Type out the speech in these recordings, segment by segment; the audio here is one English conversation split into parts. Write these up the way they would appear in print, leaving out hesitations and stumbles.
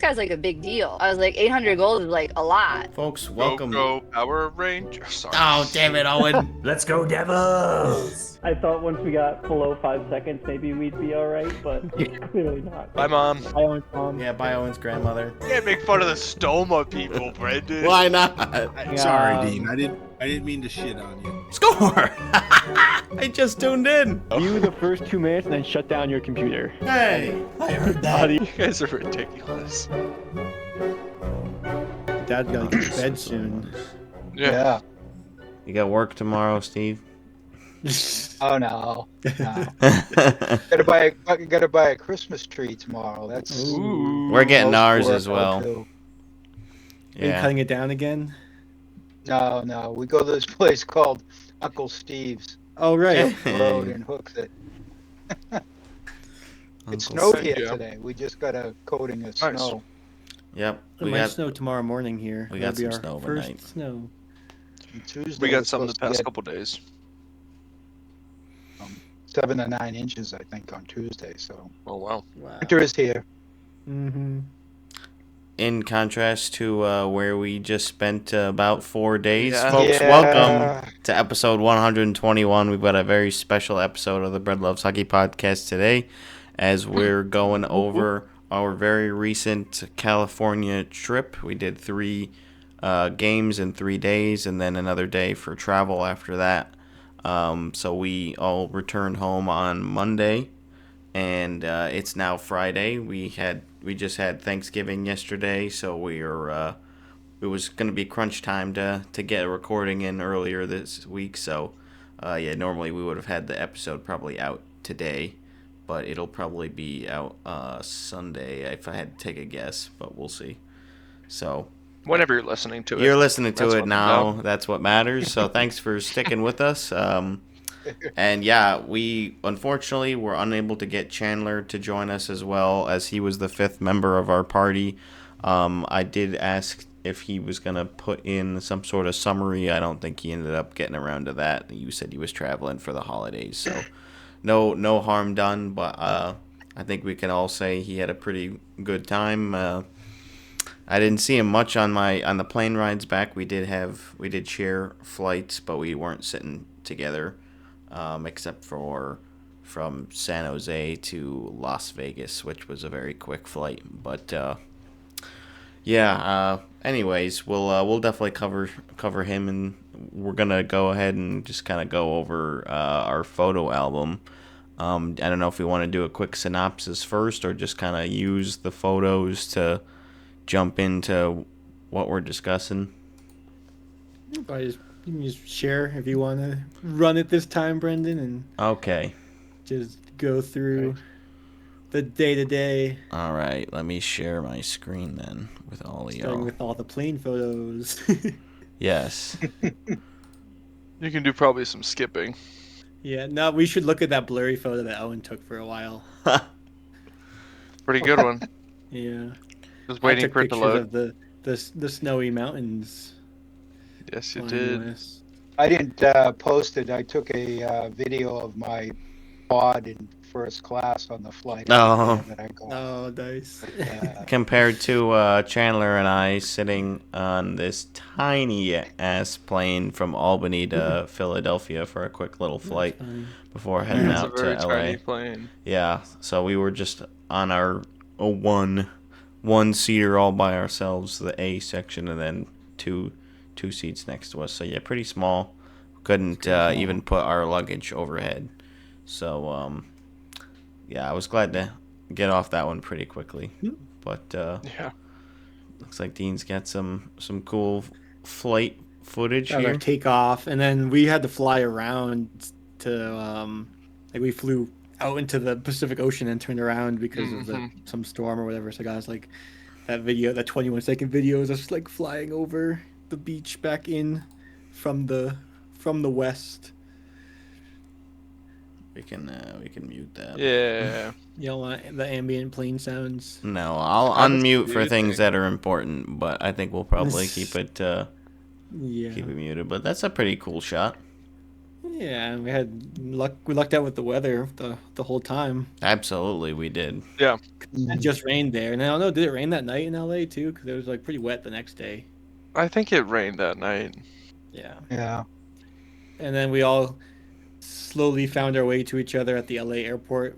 guy's like a big deal. I was like, 800 gold is like a lot. Folks, welcome. Go Power Ranger. Sorry. Oh, damn it, Owen. Let's go, Devils! I thought once we got below 5 seconds, maybe we'd be alright, but clearly not. Bye, Mom. Bye, Owen's mom. Yeah, bye, Owen's grandmother. You can't make fun of the Stoma people, Brendan. Why not? Sorry, Dean. I didn't mean to shit on you. Score! I just tuned in. View the first 2 minutes and then shut down your computer. Hey, I heard that. You guys are ridiculous. Dad's gotta get to bed soon. Yeah. You got work tomorrow, Steve? Oh no. Gotta buy a Christmas tree tomorrow. That's We're getting ours work as I'll well. do. Are you cutting it down again? No. We go to this place called Uncle Steve's Oh, right. Road and hooks it. It snowed here today. We just got a coating of snow. Yep. It might snow tomorrow morning here. we got That'll be some our snow first overnight. snow. And Tuesday We we're got some the supposed to past get, couple days. 7 to 9 inches, I think, on Tuesday. So Oh, wow. Wow. winter is here. Mm-hmm. In contrast to where we just spent about 4 days, Yeah. folks, Yeah. welcome to episode 121. We've got a very special episode of the Bread Loves Hockey podcast today, as we're going over our very recent California trip. We did 3 games in 3 days, and then another day for travel after that. So we all returned home on Monday, and it's now Friday. We just had Thanksgiving yesterday, so it was going to be crunch time to get a recording in earlier this week. So normally we would have had the episode probably out today, but it'll probably be out Sunday if I had to take a guess, but we'll see. So Whenever you're listening to it. you're listening to That's it what now. matters. That's what matters. So thanks for sticking with us. And yeah, we unfortunately were unable to get Chandler to join us as well, as he was the 5th member of our party. I did ask if he was going to put in some sort of summary. I don't think he ended up getting around to that. You said he was traveling for the holidays, so no harm done. But I think we can all say he had a pretty good time. I didn't see him much on the plane rides back. We did share flights, but we weren't sitting together, except for from San Jose to Las Vegas, which was a very quick flight. But anyways, we'll definitely cover him, and we're gonna go ahead and just kind of go over our photo album. I don't know if we want to do a quick synopsis first, or just kind of use the photos to jump into what we're discussing. You can just share if you want to run it this time, Brendan, and Okay. just go through the day-to-day, All right. Let me share my screen then with all of starting y'all. with all the plane photos. Yes. You can do probably some skipping. Yeah, no, we should look at that blurry photo that Owen took for a while. Pretty good one. Yeah. Just I waiting took for it to pictures load. of the snowy mountains. Yes, you flying did. west. I didn't post it. I took a video of my pod in first class on the flight Oh. that I got. Oh, nice. Compared to Chandler and I sitting on this tiny ass plane from Albany to Philadelphia for a quick little flight Fine. before heading It's a out to very LA. tiny plane. Yeah, so we were just on our one seater all by ourselves, the A section, and then two seats next to us. So yeah, pretty small. Couldn't even put our luggage overhead. So I was glad to get off that one pretty quickly. But Yeah. looks like Dean's got some cool flight footage That was here. our takeoff, and then we had to fly around to we flew out into the Pacific Ocean and turned around because of some storm or whatever. So guys, like that 21-second video is us like flying over the beach back in from the west. We can mute that. Yeah. You don't want the ambient plane sounds. No, I'll How does unmute it for do things things? that are important, but I think we'll probably keep it Yeah. muted. But that's a pretty cool shot. Yeah, and we had luck. We lucked out with the weather the whole time. Absolutely, we did. Yeah. It just rained there, and I don't know. Did it rain that night in LA too? Because it was like pretty wet the next day. I think it rained that night. Yeah. Yeah. And then we all slowly found our way to each other at the LA airport.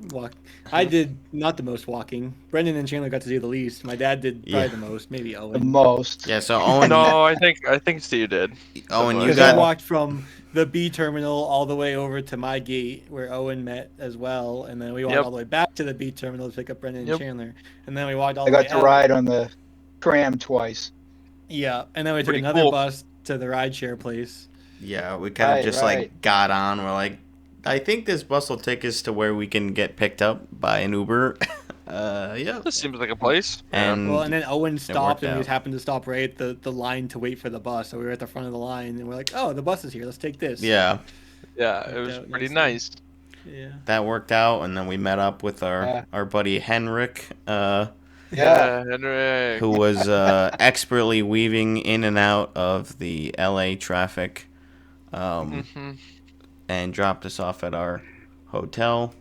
I did not the most walking. Brendan and Chandler got to do the least. My dad did probably Yeah. the most, maybe The Owen. most. Yeah, so Owen, No, I think Steve did. Owen, you Because got I walked from the B terminal all the way over to my gate where Owen met as well, and then we walked Yep. all the way back to the B terminal to pick up Brendan Yep. and Chandler, and then we walked all I the way got to out. ride on the tram twice. Yeah, and then we took Pretty another cool. bus to the rideshare place. Yeah, we kind of Right, just right. like got on. We're like, I think this bus will take us to where we can get picked up by an Uber. Yeah. This seems like a place. And Well, and then Owen stopped, and we out. just happened to stop right at the line to wait for the bus. So we were at the front of the line, and we're like, "Oh, the bus is here. Let's take this." yeah, Yeah, it was Worked out pretty nicely. nice. Yeah. that worked out, and then we met up with Yeah. our buddy Henrik, Yeah. Henrik. who was expertly weaving in and out of the LA traffic, Mm-hmm. and dropped us off at our hotel.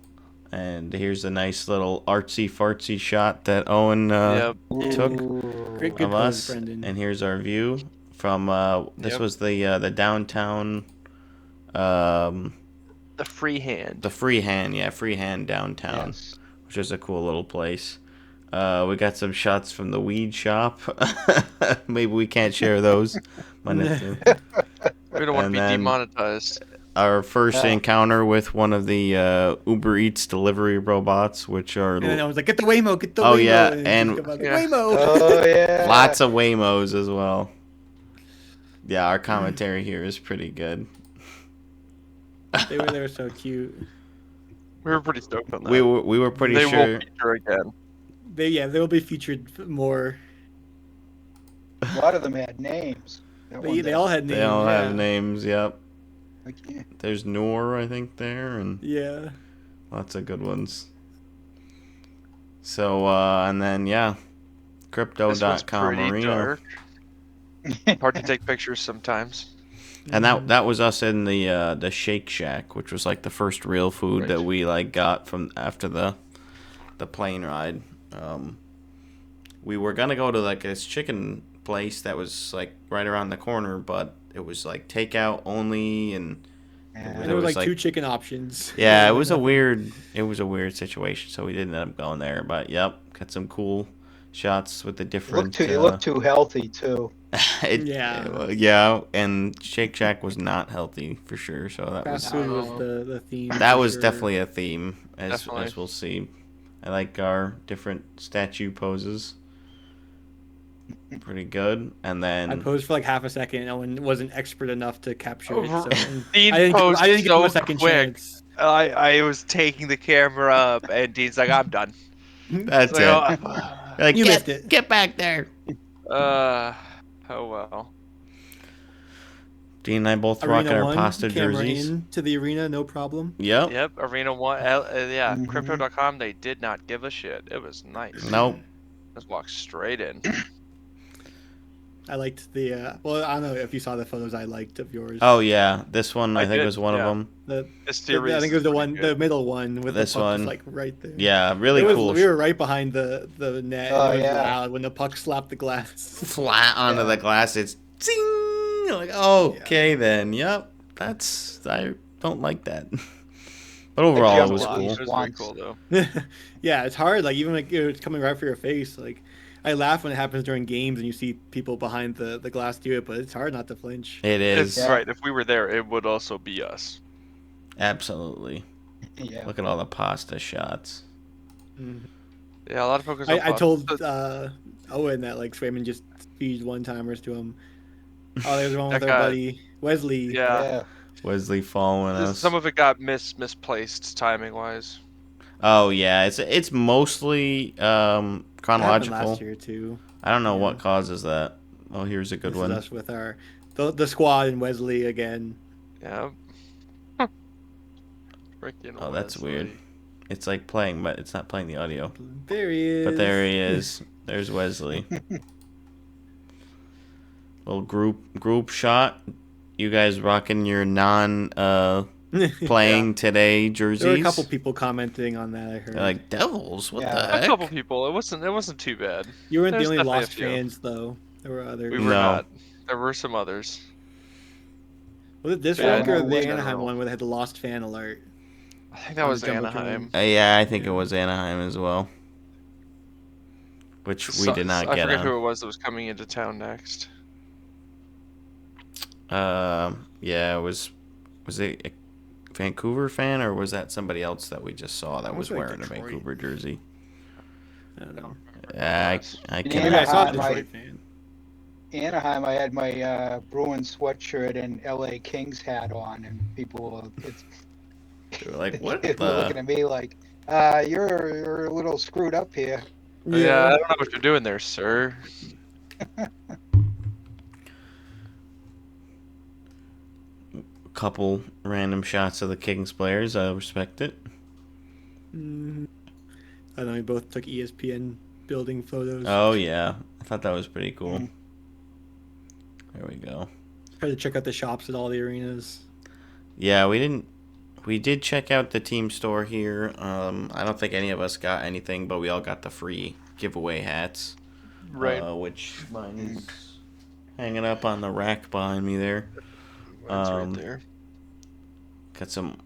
And here's a nice little artsy fartsy shot that Owen Yep. took Great, good of pose, us. Brendan. And here's our view from this Yep. was the downtown, The freehand. the Freehand downtown, Yes. which is a cool little place. We got some shots from the weed shop. Maybe we can't share those. But We don't want to And be then- demonetized. our first Yeah. encounter with one of the Uber Eats delivery robots, which are And then I was like, "Get the Waymo, get the Oh, Waymo!" yeah, and, and- he come out, Yeah. Waymo. Oh yeah. lots of Waymos as well. Yeah, our commentary here is pretty good. they were so cute. We were pretty stoked on that. We were pretty they sure. will feature again. They'll be featured more. A lot of them had names. That one They did. all had names. They all yeah. have names. Yep. I can't. There's Noor, I think, there, and Yeah. lots of good ones. So, and then, yeah, This Crypto.com one's pretty Arena. dark. Hard to take pictures sometimes. And that was us in the Shake Shack, which was like the first real food that Right. we like got from after the plane ride. We were gonna go to like this chicken place that was like right around the corner, but it was like takeout only, and Yeah. There was like, like- 2 chicken options. yeah, it was a weird situation. So we didn't end up going there, but yep, got some cool shots with the different. It looked too healthy too. Yeah. Yeah, and Shake Shack was not healthy for sure. So that Fast was food was the theme. that for was sure. definitely a theme, as Definitely. we'll see. I like our different statue poses. Pretty good, and I then posed for like half a second. and Owen wasn't expert enough to capture it, so Dean I didn't posed give him so a second quick. chance. I was taking the camera up, and Dean's like, "I'm done." that's It's it. like, Like, You get, missed it. Get back there. oh well. Dean and I both rocking Arena our 1, pasta camera jerseys. in to the arena, no problem. Yep. Yep, Arena 1. Yeah, Mhm. Crypto.com, they did not give a shit. It was nice. Nope. Just walked straight in. I liked the. Well, I don't know if you saw the photos I liked of yours. Oh yeah, this one I I think did, was one yeah. of them. This I series think it was the is one, pretty the good. middle one with This the puck one. just like right there. Yeah, really It was- cool. We were right behind the net. Oh, it was yeah. loud when the puck slapped the glass. Flat onto Yeah. the glass. It's zing. Like okay then. Yep. I don't like that. But overall, jumped it was a lot. cool. It was very Once. cool though. Yeah, it's hard. Like even like it's coming right for your face. Like I laugh when it happens during games and you see people behind the glass do it, but it's hard not to flinch. It is. It's right. If we were there, it would also be us. Absolutely. Yeah. Look at all the pasta shots. Yeah, a lot of focus. I told Owen that like Swayman just feeds one-timers to him. Oh, there's one with That our guy- buddy Wesley. Yeah. Yeah. Wesley following us. Some of it got misplaced timing wise. Oh yeah, it's mostly That happened chronological. last year too. I don't know Yeah. what causes that. Oh, here's a good This one. is us with our the squad and Wesley again. Yeah. Freaking Oh, that's Wesley. weird. It's like playing, but it's not playing the audio. There he is. But there he is. There's Wesley. Little group shot. You guys rocking your non playing today jerseys. There were a couple people commenting on that. I heard. They're like, Devils? What Yeah. the heck? A couple people. It wasn't too bad. You weren't the There's only definitely a Lost few. fans, though. There were others. We were No. not. There were some others. Was it this Yeah, week or no, the in Anaheim general. one where they had the Lost fan alert? I think that On was the Jumbotron. Anaheim. Yeah, I think it was Anaheim as well. Which we did not I get forget who on. it was that was coming into town next. Yeah, it was it a Vancouver fan or was that somebody else that we just saw that It was was like wearing a Detroit. Vancouver jersey? I don't know. I Yeah. can't. Maybe I saw a Anaheim, Detroit fan. Anaheim, I had my Bruins sweatshirt and LA Kings hat on, and people They were like, what were looking the? at me like, you're a little screwed up here. Yeah, I don't know what you're doing there, sir. Couple random shots of the Kings players. I respect it. Mhm. I know we both took ESPN building photos. Oh yeah, I thought that was pretty cool. Mm. There we go. Tried to check out the shops at all the arenas. Yeah, we didn't. We did check out the team store here. I don't think any of us got anything, but we all got the free giveaway hats. Right. Which mine is hanging up on the rack behind me there. Mine's right there. Got some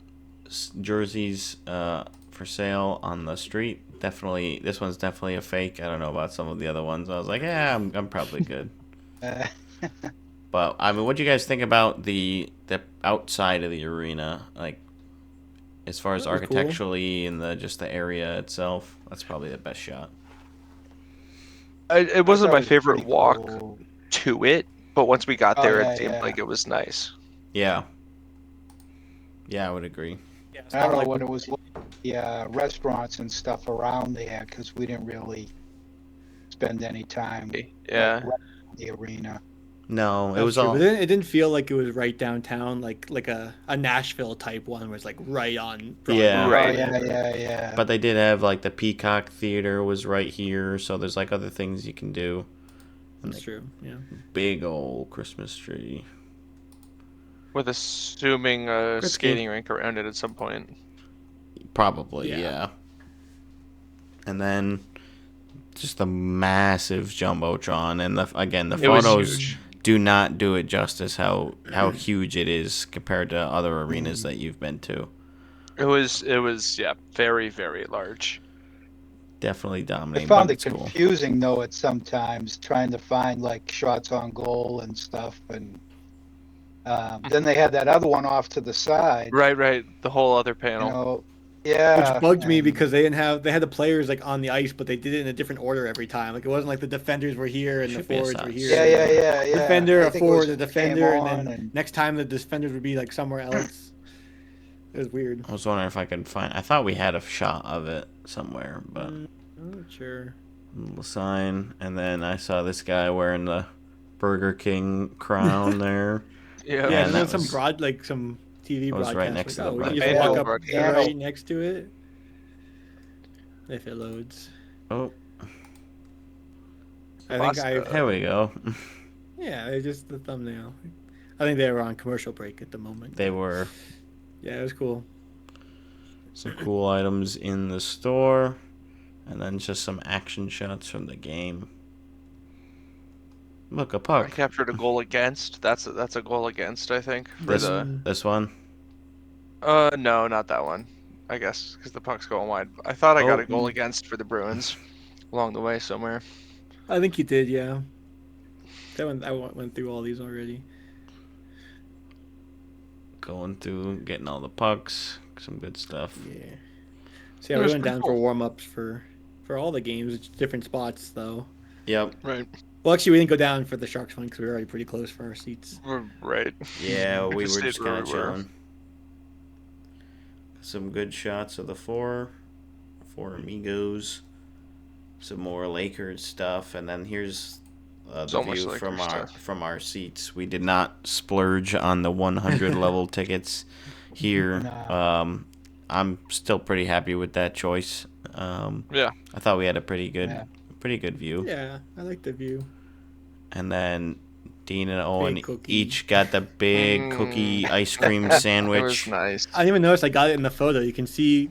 jerseys for sale on the street. Definitely, this one's definitely a fake. I don't know about some of the other ones. I was like, yeah, I'm probably good. But I mean, what do you guys think about the outside of the arena, like as far as That was cool. architecturally and just the area itself? That's probably the best shot. It wasn't That my was favorite pretty walk cool. to it, but once we got Oh, there, yeah, it seemed yeah. like it was nice. Yeah. Yeah, I would agree. Yeah, it's I don't not know like what it was like, the restaurants and stuff around there, because we didn't really spend any time Yeah. like, around the arena. No, it That's was true, all. but it didn't feel like it was right downtown, like a Nashville type one, where it's like right on. Broadway. Yeah. Right. Oh, yeah. But they did have like the Peacock Theater was right here, so there's like other things you can do. That's true. Yeah. Big old Christmas tree. With assuming a That's skating rink around it at some point. Probably, Yeah. yeah. And then just a massive jumbotron, and again the It was photos huge. do not do it justice how huge it is compared to other arenas that you've been to. It was yeah, very, very large. Definitely I dominating. found But it it's cool. confusing though at sometimes trying to find like shots on goal and stuff, and then they had that other one off to the side. Right. The whole other You panel. know, yeah. Which bugged me and- because they had the players like on the ice, but they did it in a different order every time. Like it wasn't like the defenders were here and the Should be a forwards were size. here. Yeah. Defender, I a think it forward, was a defender, came and on then next time the defenders would be like somewhere else. It was weird. I was wondering if I could find. I thought we had a shot of it somewhere, but I'm not sure. little sign. And then I saw this guy wearing the Burger King crown there. Yeah. Yeah, and and that then some was- like some TV That was broadcast. right next like, to the we can broadcast. just walk Yeah. up Broadcast. right next to it. If it loads. Oh, I think I here we go. yeah, it's just the thumbnail. I think they were on commercial break at the moment. They were Yeah, it was cool. some cool items in the store, and then just some action shots from the game. Look, a I puck. captured a goal against. That's a goal against, I think. For This one. no, not that one. I guess because the puck's going wide. I thought I got Oh. a goal against for the Bruins along the way somewhere. I think you did, yeah. I went through all these already. Going through, getting all the pucks, some good stuff. Yeah. So yeah, It we was went pretty down cool. for warm ups for all the games. It's different spots though. Yep. Right. Well, actually, we didn't go down for the Sharks one because we were already pretty close for our seats. Right. Yeah, we just were stayed just where kind of we were. chilling. Some good shots of the four amigos. Some more Lakers stuff, and then here's the So much view Lakers stuff. from our seats. We did not splurge on the 100 level tickets here. No. I'm still pretty happy with that choice. Yeah. I thought we had a pretty good Yeah. view. Yeah, I like the view. And then Dean and Owen cookie. each got the big cookie ice cream sandwich. It was nice. I didn't even notice I got it in the photo. You can see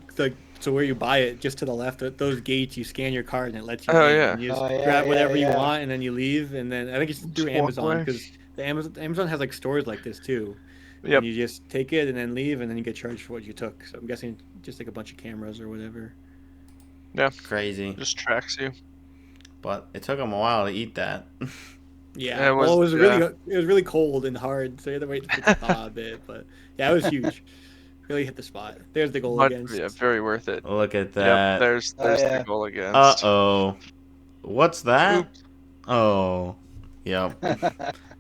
so where you buy it, just to the left, those gates, you scan your card and it lets you Oh, in. yeah. And you just Oh, yeah, grab whatever yeah, you yeah. want and then you leave. And then I think it's through Just walk Amazon away. because the Amazon has like stores like this too. Yep. And you just take it and then leave and then you get charged for what you took. So I'm guessing just like a bunch of cameras or whatever. Yeah. Crazy. Just tracks you. But it took them a while to eat that. Yeah, It was- well, yeah. it was really cold and hard, so you had to wait for it to thaw a bit. But yeah, it was huge. Really hit the spot. There's the goal But, against. yeah, very worth it. Look at Yep, that. there's yeah. the goal against. Uh-oh. What's that? Oops. Oh. Yep.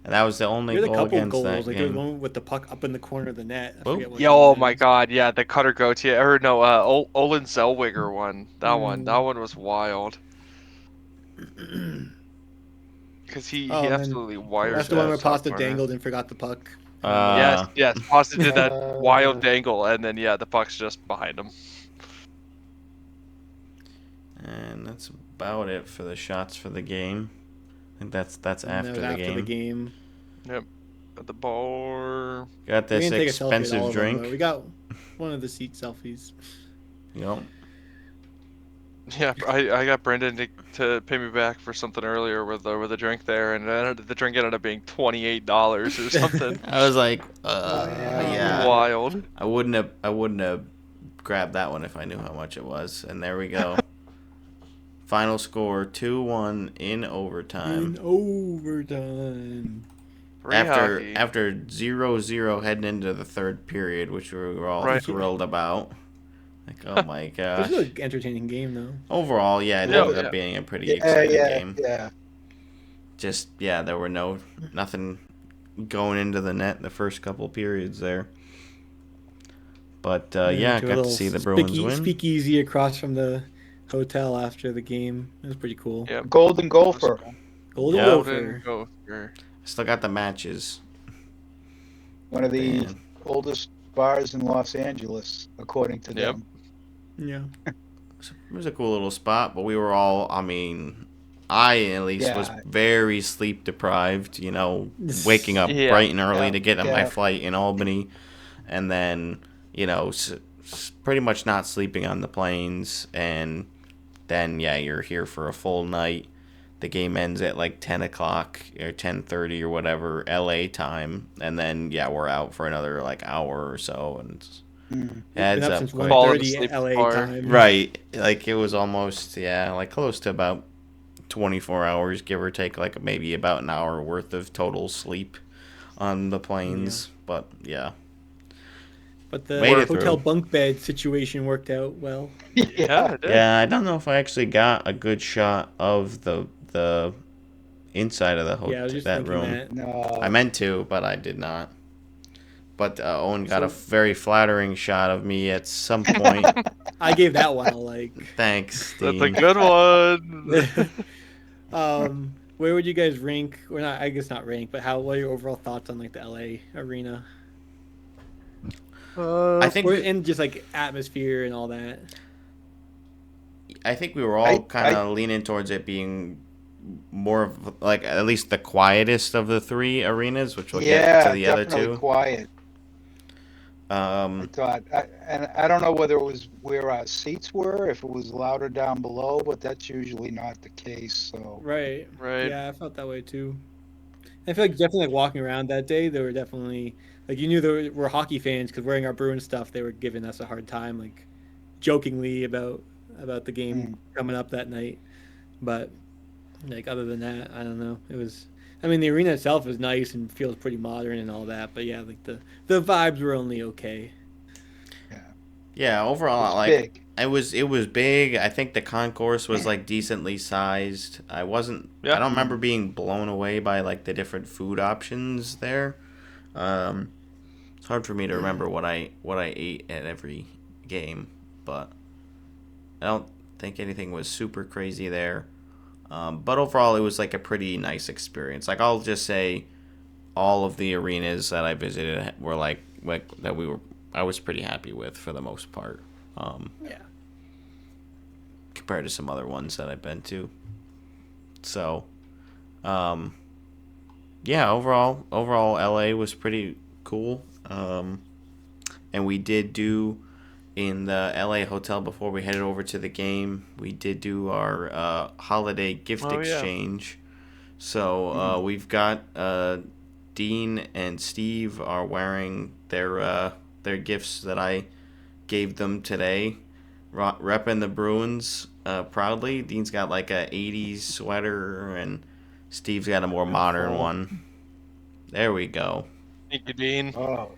And that was the only There's a goal couple against goals. that Like there was game. one with the puck up in the corner of the net. I Oh. forget what Yeah, game oh it my is. god, yeah, the Cutter Gauthier, or no, Olin Zellweger one. That one was wild. Because he Oh, and then absolutely wired That's the one that where top Pasta corner. dangled and forgot the puck. Yes, Pasta did that Uh, wild dangle, and then yeah, the puck's just behind him. And that's about it for the shots for the game. I think that's And that after was the after game. the game. At the bar. Got We this didn't take a selfie at all expensive of them, drink. though. We got one of the seat selfies. Yep. Yeah, I got Brendan to pay me back for something earlier with a drink there, and the drink ended up being $28 or something. I was like, yeah. yeah. Wild. I wouldn't have grabbed that one if I knew how much it was. And there we go. Final score 2-1 in overtime. In overtime. Free After hockey. 0-0 heading into the third period, which we were all Right. thrilled about. Like, oh my It gosh. was an entertaining game, though. Overall, yeah, it Yeah, ended yeah. up being a pretty Yeah, exciting yeah, game. yeah. Just, yeah, there were nothing going into the net the first couple periods there. But, yeah, To a got to little see the Bruins win. Speakeasy across from the hotel after the game. It was pretty cool. Yep. Golden Gopher. Golden Yeah. Gopher. Gopher. Still got the matches. One of the Man. oldest bars in Los Angeles, according to Yep. them. Yeah. It was a cool little spot, but we were all, I at least was Yeah. very sleep deprived, waking up Yeah. bright and early Yeah. to get on my Yeah. flight in Albany, and then, pretty much not sleeping on the planes, and then, yeah, you're here for a full night. The game ends at like 10 o'clock or 10:30 or whatever LA time, and then, yeah, we're out for another like hour or so, and Mm. adds Been up up since quick. Falling 1:30 asleep LA bar. time. Right. Like it was almost, like close to about 24 hours, give or take, like maybe about an hour worth of total sleep on the planes. But yeah. But the Made it hotel through. bunk bed situation worked out well. Yeah, it did. Yeah, I don't know if I actually got a good shot of the inside of the Yeah, I was hotel, just that thinking room. that. No. I meant to, but I did not. But Owen got a So- very flattering shot of me at some point. I gave that one a like. Thanks, That's a Dean. good one. Where would you guys rank, or not? I guess not rank, but what are your overall thoughts on like the LA arena? I think And just like atmosphere and all that. I think we were all kind of leaning towards it being more of like at least the quietest of the three arenas, which we'll get to the other definitely two. quiet. I thought, and I don't know whether it was where our seats were, if it was louder down below, but that's usually not the case. So Right. Right. Yeah, I felt that way too. I feel like definitely like walking around that day, they were definitely like you knew there were hockey fans because wearing our Bruins stuff, they were giving us a hard time, like jokingly about the game coming up that night. But like other than that, I don't know. It was. I mean, the arena itself is nice and feels pretty modern and all that. But yeah, like the vibes were only okay. Yeah, overall, it's like big. it was big. I think the concourse was like decently sized. I don't remember being blown away by like the different food options there. It's hard for me to remember what I ate at every game, but I don't think anything was super crazy there. But overall, it was like a pretty nice experience. Like I'll just say, all of the arenas that I visited were like that I was pretty happy with for the most part. Yeah. Compared to some other ones that I've been to. So, yeah, overall, LA was pretty cool. And we did do in the LA hotel before we headed over to the game. We did do our holiday gift exchange. So we've got Dean and Steve are wearing their gifts that I gave them today, repping the Bruins proudly. Dean's got like a '80s sweater, and Steve's got a more modern one. There we go. Thank you, Dean. Oh,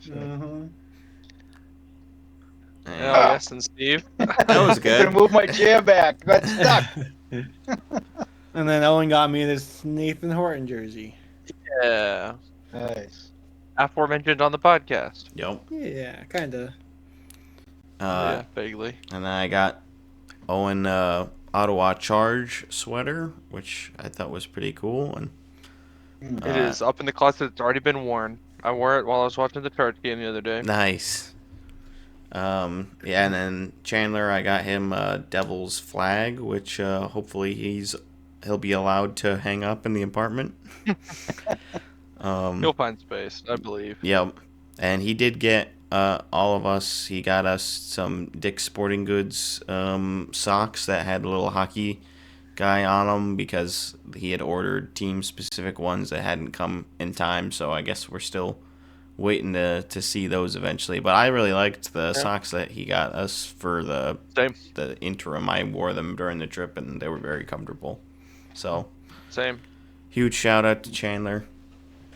Yes, and Steve. That was good. Gonna move my chair back. Got stuck. And then Owen got me this Nathan Horton jersey. Yeah. Nice. Aforementioned on the podcast. Yep. Yeah, kind of. Yeah, vaguely. And then I got Owen Ottawa Charge sweater, which I thought was pretty cool. And It is up in the closet. It's already been worn. I wore it while I was watching the Charge game the other day. nice. Yeah, and then Chandler, I got him Devil's flag, which hopefully he'll be allowed to hang up in the apartment. He'll find space, I believe. Yep. And he did get all of us. He got us some Dick's Sporting Goods socks that had a little hockey guy on them because he had ordered team-specific ones that hadn't come in time. So I guess we're still waiting to see those eventually. But I really liked the socks that he got us for the interim. I wore them during the trip, and they were very comfortable. So Same. huge shout out to Chandler.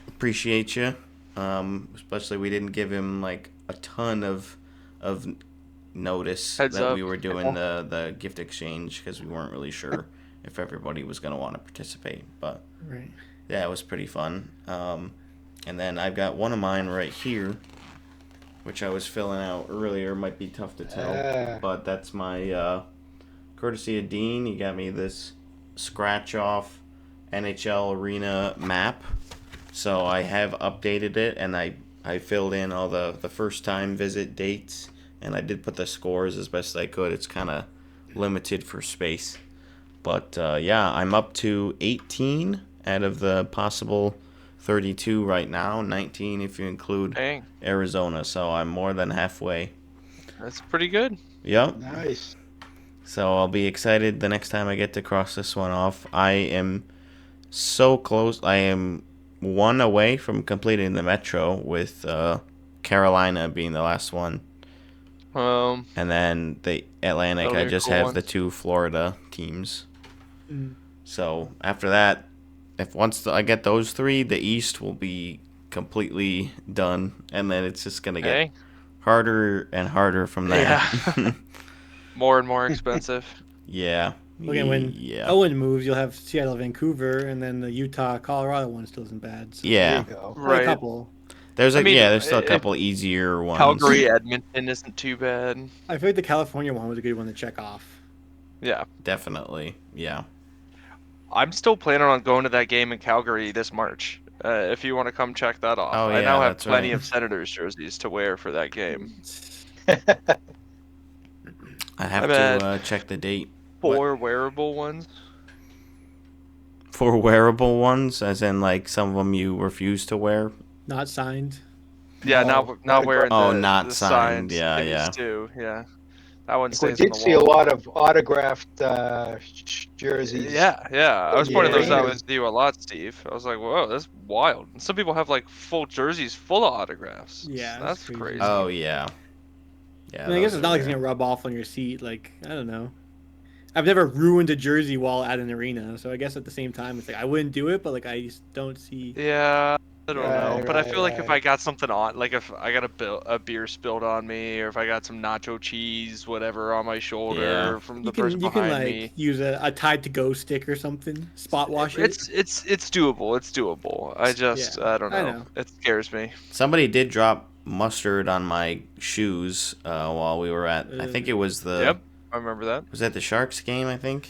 Appreciate you. Especially we didn't give him like a ton of notice Heads that up. we were doing the gift exchange because we weren't really sure if everybody was going to want to participate. But Right. yeah, it was pretty fun. And then I've got one of mine right here, which I was filling out earlier. Might be tough to tell, but that's my courtesy of Dean. He got me this scratch off NHL arena map. So I have updated it, and I filled in all the first time visit dates, and I did put the scores as best I could. It's kind of limited for space. But yeah, I'm up to 18 out of the possible 32 right now, 19 if you include Dang. Arizona, so I'm more than halfway. That's pretty good. Yep. Nice. So I'll be excited the next time I get to cross this one off. I am so close. I am one away from completing the Metro, with Carolina being the last one. And then the Atlantic, That'll I be a just cool have one. the 2 Florida teams. So after that, if once I get those 3, the East will be completely done, and then it's just gonna get harder and harder from there. Yeah. More and more expensive. Yeah. Okay, when Yeah. Owen moves, you'll have Seattle, Vancouver, and then the Utah, Colorado one still isn't bad. So Yeah. There you go. a couple. There's I mean, there's still a couple easier ones. Calgary, Edmonton isn't too bad. I feel like the California one was a good one to check off. Yeah. Definitely. Yeah. I'm still planning on going to that game in Calgary this March. If you want to come check that off. Oh, I yeah, now have that's plenty right. of Senators jerseys to wear for that game. I have I'm to check the date. 4 wearable ones. For wearable ones, as in like some of them you refuse to wear. Not signed. Yeah, No. not wearing Oh, the not the signed. signs Yeah, things yeah. Too. Yeah. That one We stays on did the see a wall. lot of autographed jerseys. Yeah. I was pointing those out Yeah. with you a lot, Steve. I was like, whoa, that's wild. And some people have like full jerseys full of autographs. Yeah, That's that's crazy. crazy. Oh yeah. Yeah. I mean, I guess those it's not are like it's rare. gonna rub off on your seat. Like, I don't know. I've never ruined a jersey while at an arena, so I guess at the same time, it's like I wouldn't do it, but like I just don't see. Yeah, I don't know. Right, But I feel like if right. I got something on, like if I got a beer spilled on me, or if I got some nacho cheese, whatever, on my shoulder Yeah. from the You can person you can behind like me. use a Tide to Go stick or something. Spot wash it. It's doable. It's doable. I just Yeah, I don't I know. know. It scares me. Somebody did drop mustard on my shoes while we were at. I think it was the. Yep, I remember that. Was that the Sharks game? I think.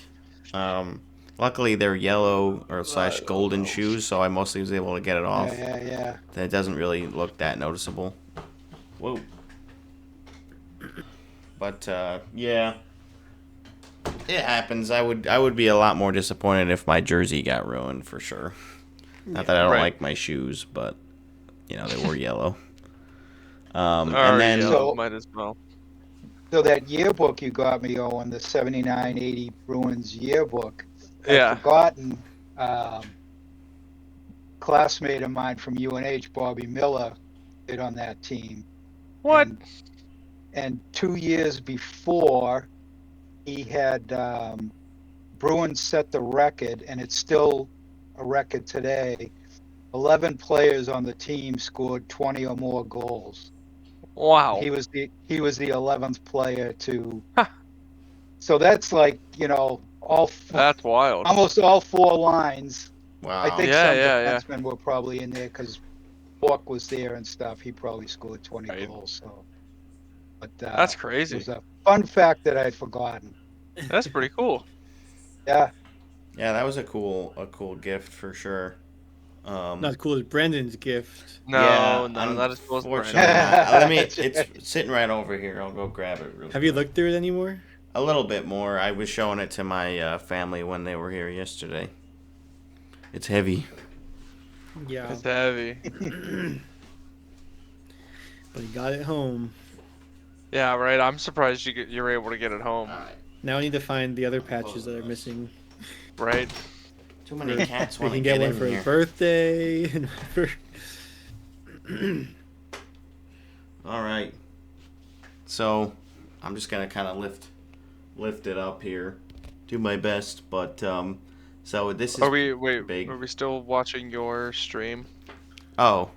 Luckily, they're yellow or / golden shoes, so I mostly was able to get it off. Yeah. That it doesn't really look that noticeable. Whoa. But yeah, it happens. I would be a lot more disappointed if my jersey got ruined for sure. Not that I don't Right. like my shoes, but they were yellow. Or And then yellow, So- might as well. So that yearbook you got me, Owen, the 79-80 Bruins yearbook, I'd Yeah. forgotten, classmate of mine from UNH, Bobby Miller, played on that team. What? And 2 years before, he had Bruins set the record, and it's still a record today. 11 players on the team scored 20 or more goals. Wow. He was the 11th player to. Huh. So that's like That's wild. almost all 4 lines. wow. I think Yeah, some yeah. defensemen were probably in there because Bork was there and stuff. He probably scored 20 Right. goals. So, but That's it crazy. was a fun fact that I had forgotten. That's pretty cool. Yeah. Yeah, that was a cool gift for sure. Not as cool as Brandon's gift. No, not as cool as unfortunately Brandon. not. It's sitting right over here. I'll go grab it real Have you quick. looked through it anymore? A little bit more. I was showing it to my family when they were here yesterday. It's heavy. Yeah, It's heavy. but he got it home. Yeah, right. I'm surprised you're able to get it home. Now I need to find the other patches that are missing. Right. Too many cats We want to can get get one in for here. his birthday. And All right. So I'm just gonna kind of lift it up here, do my best. But so this is big. Are we still watching your stream? Oh,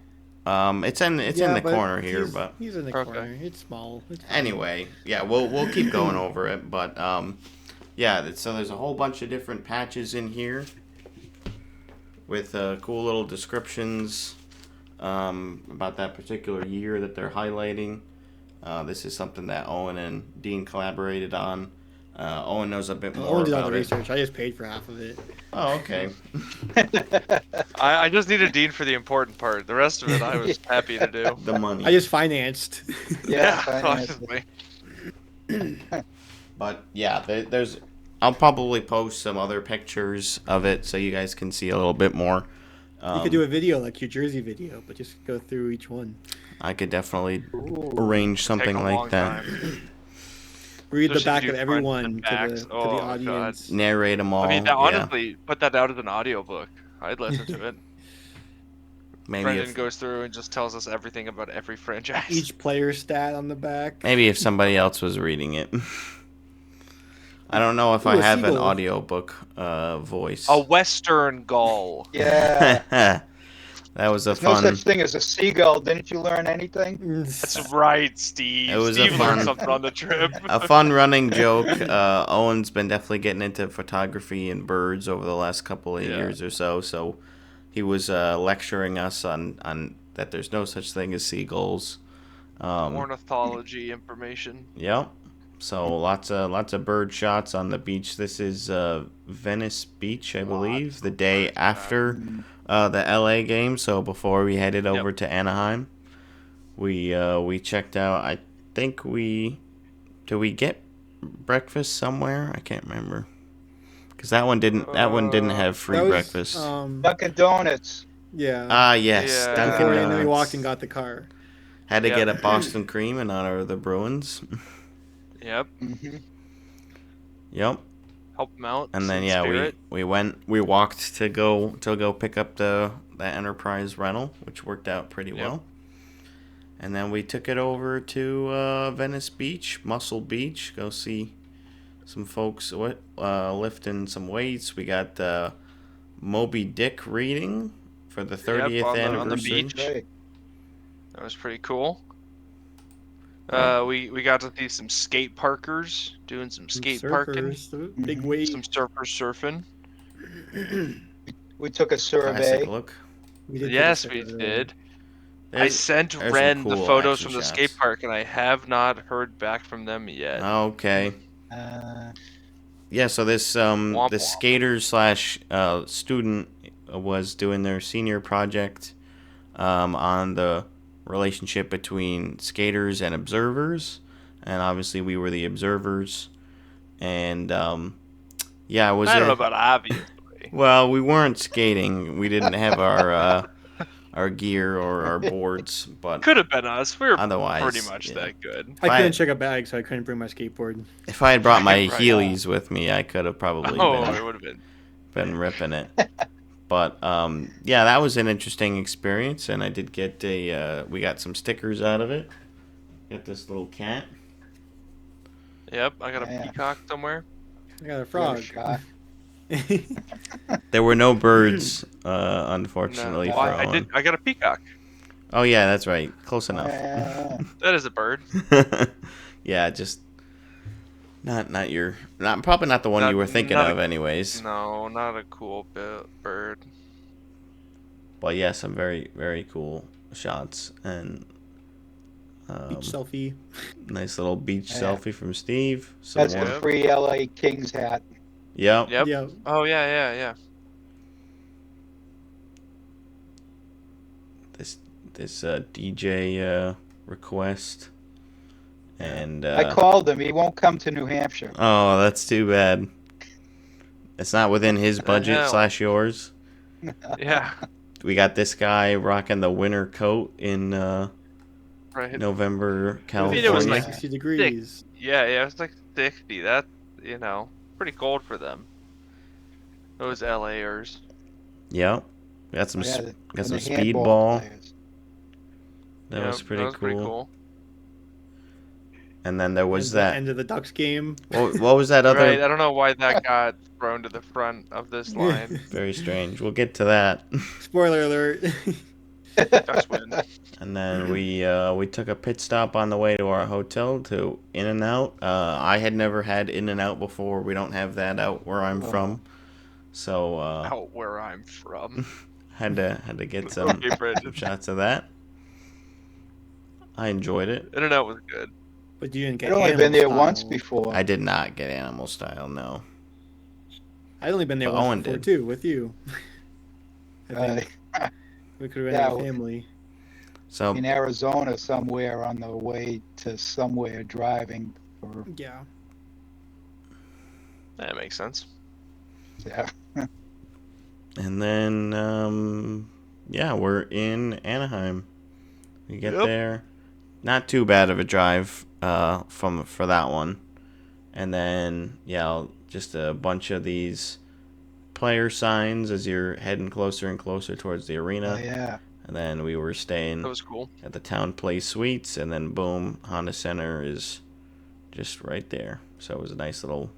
it's in the but corner here, but he's in the Okay. corner. It's small. It's fine. anyway, yeah, we'll keep going over it. But yeah, so there's a whole bunch of different patches in here with cool little descriptions about that particular year that they're highlighting. This is something that Owen and Dean collaborated on. Owen knows a bit more Owen did all about the it. research. I just paid for half of it. Oh, okay. I just needed Dean for the important part. The rest of it I was happy to do. The money. I just financed. Yeah. honestly. But yeah, there's. I'll probably post some other pictures of it so you guys can see a little bit more. You could do a video like your Jersey video, but just go through each one. I could definitely arrange something Take a like long that. time. Read the Especially back do of front everyone and to backs. the Oh, God. audience. Narrate them all. I mean, yeah. honestly, put that out as an audiobook. I'd listen to it. Maybe Brendan goes through and just tells us everything about every franchise. Each player stat on the back. maybe if somebody else was reading it. I don't know if Ooh, I a have an seagull. audiobook voice. A Western Gull. Yeah. That was a There's no fun. such thing as a seagull. Didn't you learn anything? That's right, Steve. It was a Steve learned fun- something on the trip. A fun running joke. Owen's been definitely getting into photography and birds over the last couple of years or so. So he was lecturing us on that there's no such thing as seagulls. Ornithology information. Yep. So lots of bird shots on the beach. This is Venice Beach, I believe, the day after the LA game. So before we headed over to Anaheim, we checked out. I think did we get breakfast somewhere? I can't remember. Because that one didn't have free That was, breakfast. Dunkin' Donuts. Yeah. Ah, yes, Yeah. Dunkin' Before, and then we Donuts. walked and got the car. Had to Yep. get a Boston cream in honor of the Bruins. Yep. Yep. Help them out. And then some yeah, spirit. we walked to go pick up the Enterprise rental, which worked out pretty well. And then we took it over to Venice Beach, Muscle Beach, go see some folks lifting some weights. We got Moby Dick reading for the 30th on the anniversary. beach. Right. That was pretty cool. Yeah. We got to see some skate parkers doing some skate parking. Surfers, the big wave. Some surfers surfing. We took a survey. Classic look. We did take a Yes, we survey. did. I There's- sent there's some Ren the cool photos action from the shots. skate park, and I have not heard back from them yet. Okay. Yeah, so this Womp this womp. skater slash student was doing their senior project on the relationship between skaters and observers, and obviously we were the observers, and yeah, it was I don't know about obviously. Well, we weren't skating. We didn't have our gear or our boards, but Could have been us. We were otherwise, pretty much yeah. that good. I couldn't check a bag, so I couldn't bring my skateboard. If I had brought my Right. Heelys with me, I could have probably It would have been ripping it. But yeah, that was an interesting experience, and I did get we got some stickers out of it. Got this little cat. Yep, I got a Yeah. peacock somewhere. I got a frog. Shot. There were no birds, unfortunately, No, for I Owen. I got a peacock. Oh yeah, that's right. Close enough. That is a bird. Yeah, just probably not the one you were thinking not of, anyways. No, not a cool bird. But yeah, some very, very cool shots and Beach selfie. nice little beach Yeah. selfie from Steve. So That's the free LA Kings hat. Yep. Yep. Yeah. Oh yeah. This DJ request, and I called him. He won't come to New Hampshire. oh, that's too bad. It's not within his budget hell? / yours. Yeah. We got this guy rocking the winter coat in Right. November, it California. was like 60 degrees. Yeah, it was like 60. That, pretty cold for them. Those LAers. Yep. Got some Yeah, got some and the handball speedball. players. That Yep, was pretty that was cool. pretty cool. And then there was And the that. end of the Ducks game. What was that other? Right, I don't know why that got thrown to the front of this line. Very strange. We'll get to that. Spoiler alert. Ducks win. And then we took a pit stop on the way to our hotel to In-N-Out. I had never had In-N-Out before. We don't have that out where I'm from, so Out where I'm from. had to get some Okay, Brandon. shots of that. I enjoyed it. In-N-Out was good. But you didn't get I'd only been there animal once style. before. I did not get animal style. No. I'd only been there But once Owen before did. too, with you. I think we could have been yeah, a family. So in Arizona somewhere on the way to somewhere driving. Or, Yeah. That makes sense. yeah. and then yeah, we're in Anaheim. We get Yep. there. Not too bad of a drive for that one. And then yeah, just a bunch of these player signs as you're heading closer and closer towards the arena. Oh, yeah. And then we were staying That was cool. at the Town Place Suites, and then boom, Honda Center is just right there. So it was a nice little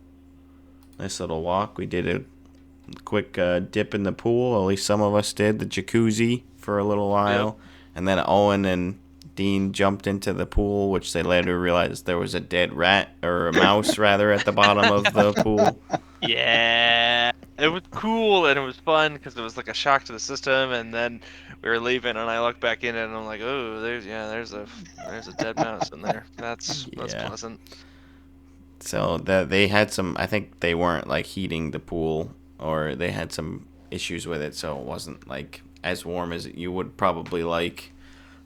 walk. We did a quick dip in the pool. At least some of us did the jacuzzi for a little while, and then Owen and Dean jumped into the pool, which they later realized there was a dead rat or a mouse rather at the bottom of the pool. Yeah, it was cool and it was fun because it was like a shock to the system. And then we were leaving, and I looked back in it, and I'm like, oh, there's a dead mouse in there. That's Yeah. pleasant. So that they had some, I think they weren't like heating the pool, or they had some issues with it, so it wasn't like as warm as you would probably like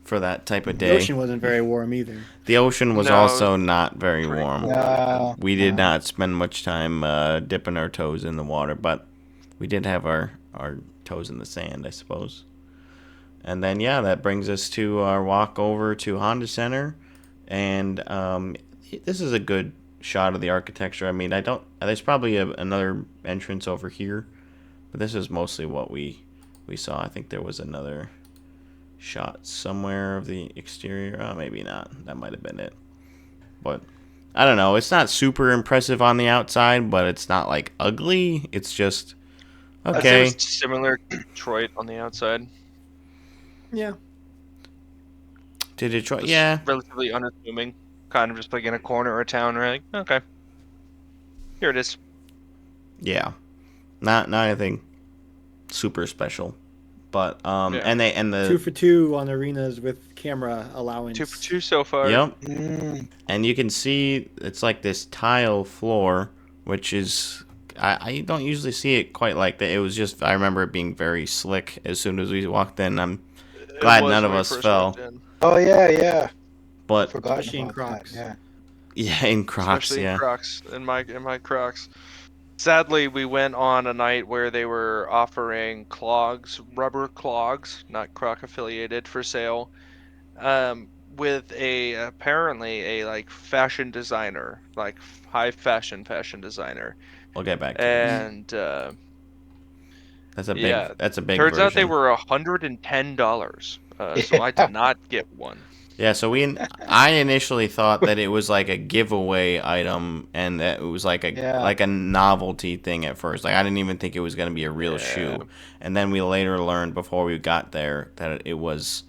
for that type of The day. ocean wasn't very warm either. The ocean was No, also not very pretty warm. cool. No, We did no. not spend much time dipping our toes in the water, but we did have our toes in the sand, I suppose. And then yeah, that brings us to our walk over to Honda Center, and this is a good shot of the architecture. I mean, there's probably another entrance over here, but this is mostly what we saw. I think there was another shot somewhere of the exterior. Oh, maybe not. That might have been it. But I don't know. It's not super impressive on the outside, but it's not like ugly. It's just okay. It was similar to Detroit on the outside. Yeah. To Detroit, Just yeah. relatively unassuming. Kind of just like in a corner of town. We're like, okay, here it is. Yeah. Not anything super special. But Yeah. and the 2 for 2 on arenas with camera allowance. 2 for 2 so far. Yep. Mm, And you can see it's like this tile floor, which is I don't usually see it quite like that. It was just I remember it being very slick as soon as we walked in. I'm It glad was none of when we us first fell. walked in. oh yeah. But Forgot Especially in about that, Crocs. Yeah. yeah, in Crocs, Especially yeah. in Crocs. In my Crocs. Sadly, we went on a night where they were offering clogs, rubber clogs, not Croc affiliated, for sale. With apparently a like fashion designer, like high fashion designer, We'll get back to this. and That's a yeah, big turns out they version. were $110. So I did not get one. Yeah, so I initially thought that it was like a giveaway item and that it was like Yeah. a novelty thing at first. Like I didn't even think it was going to be a real shoe. And then we later learned before we got there that it was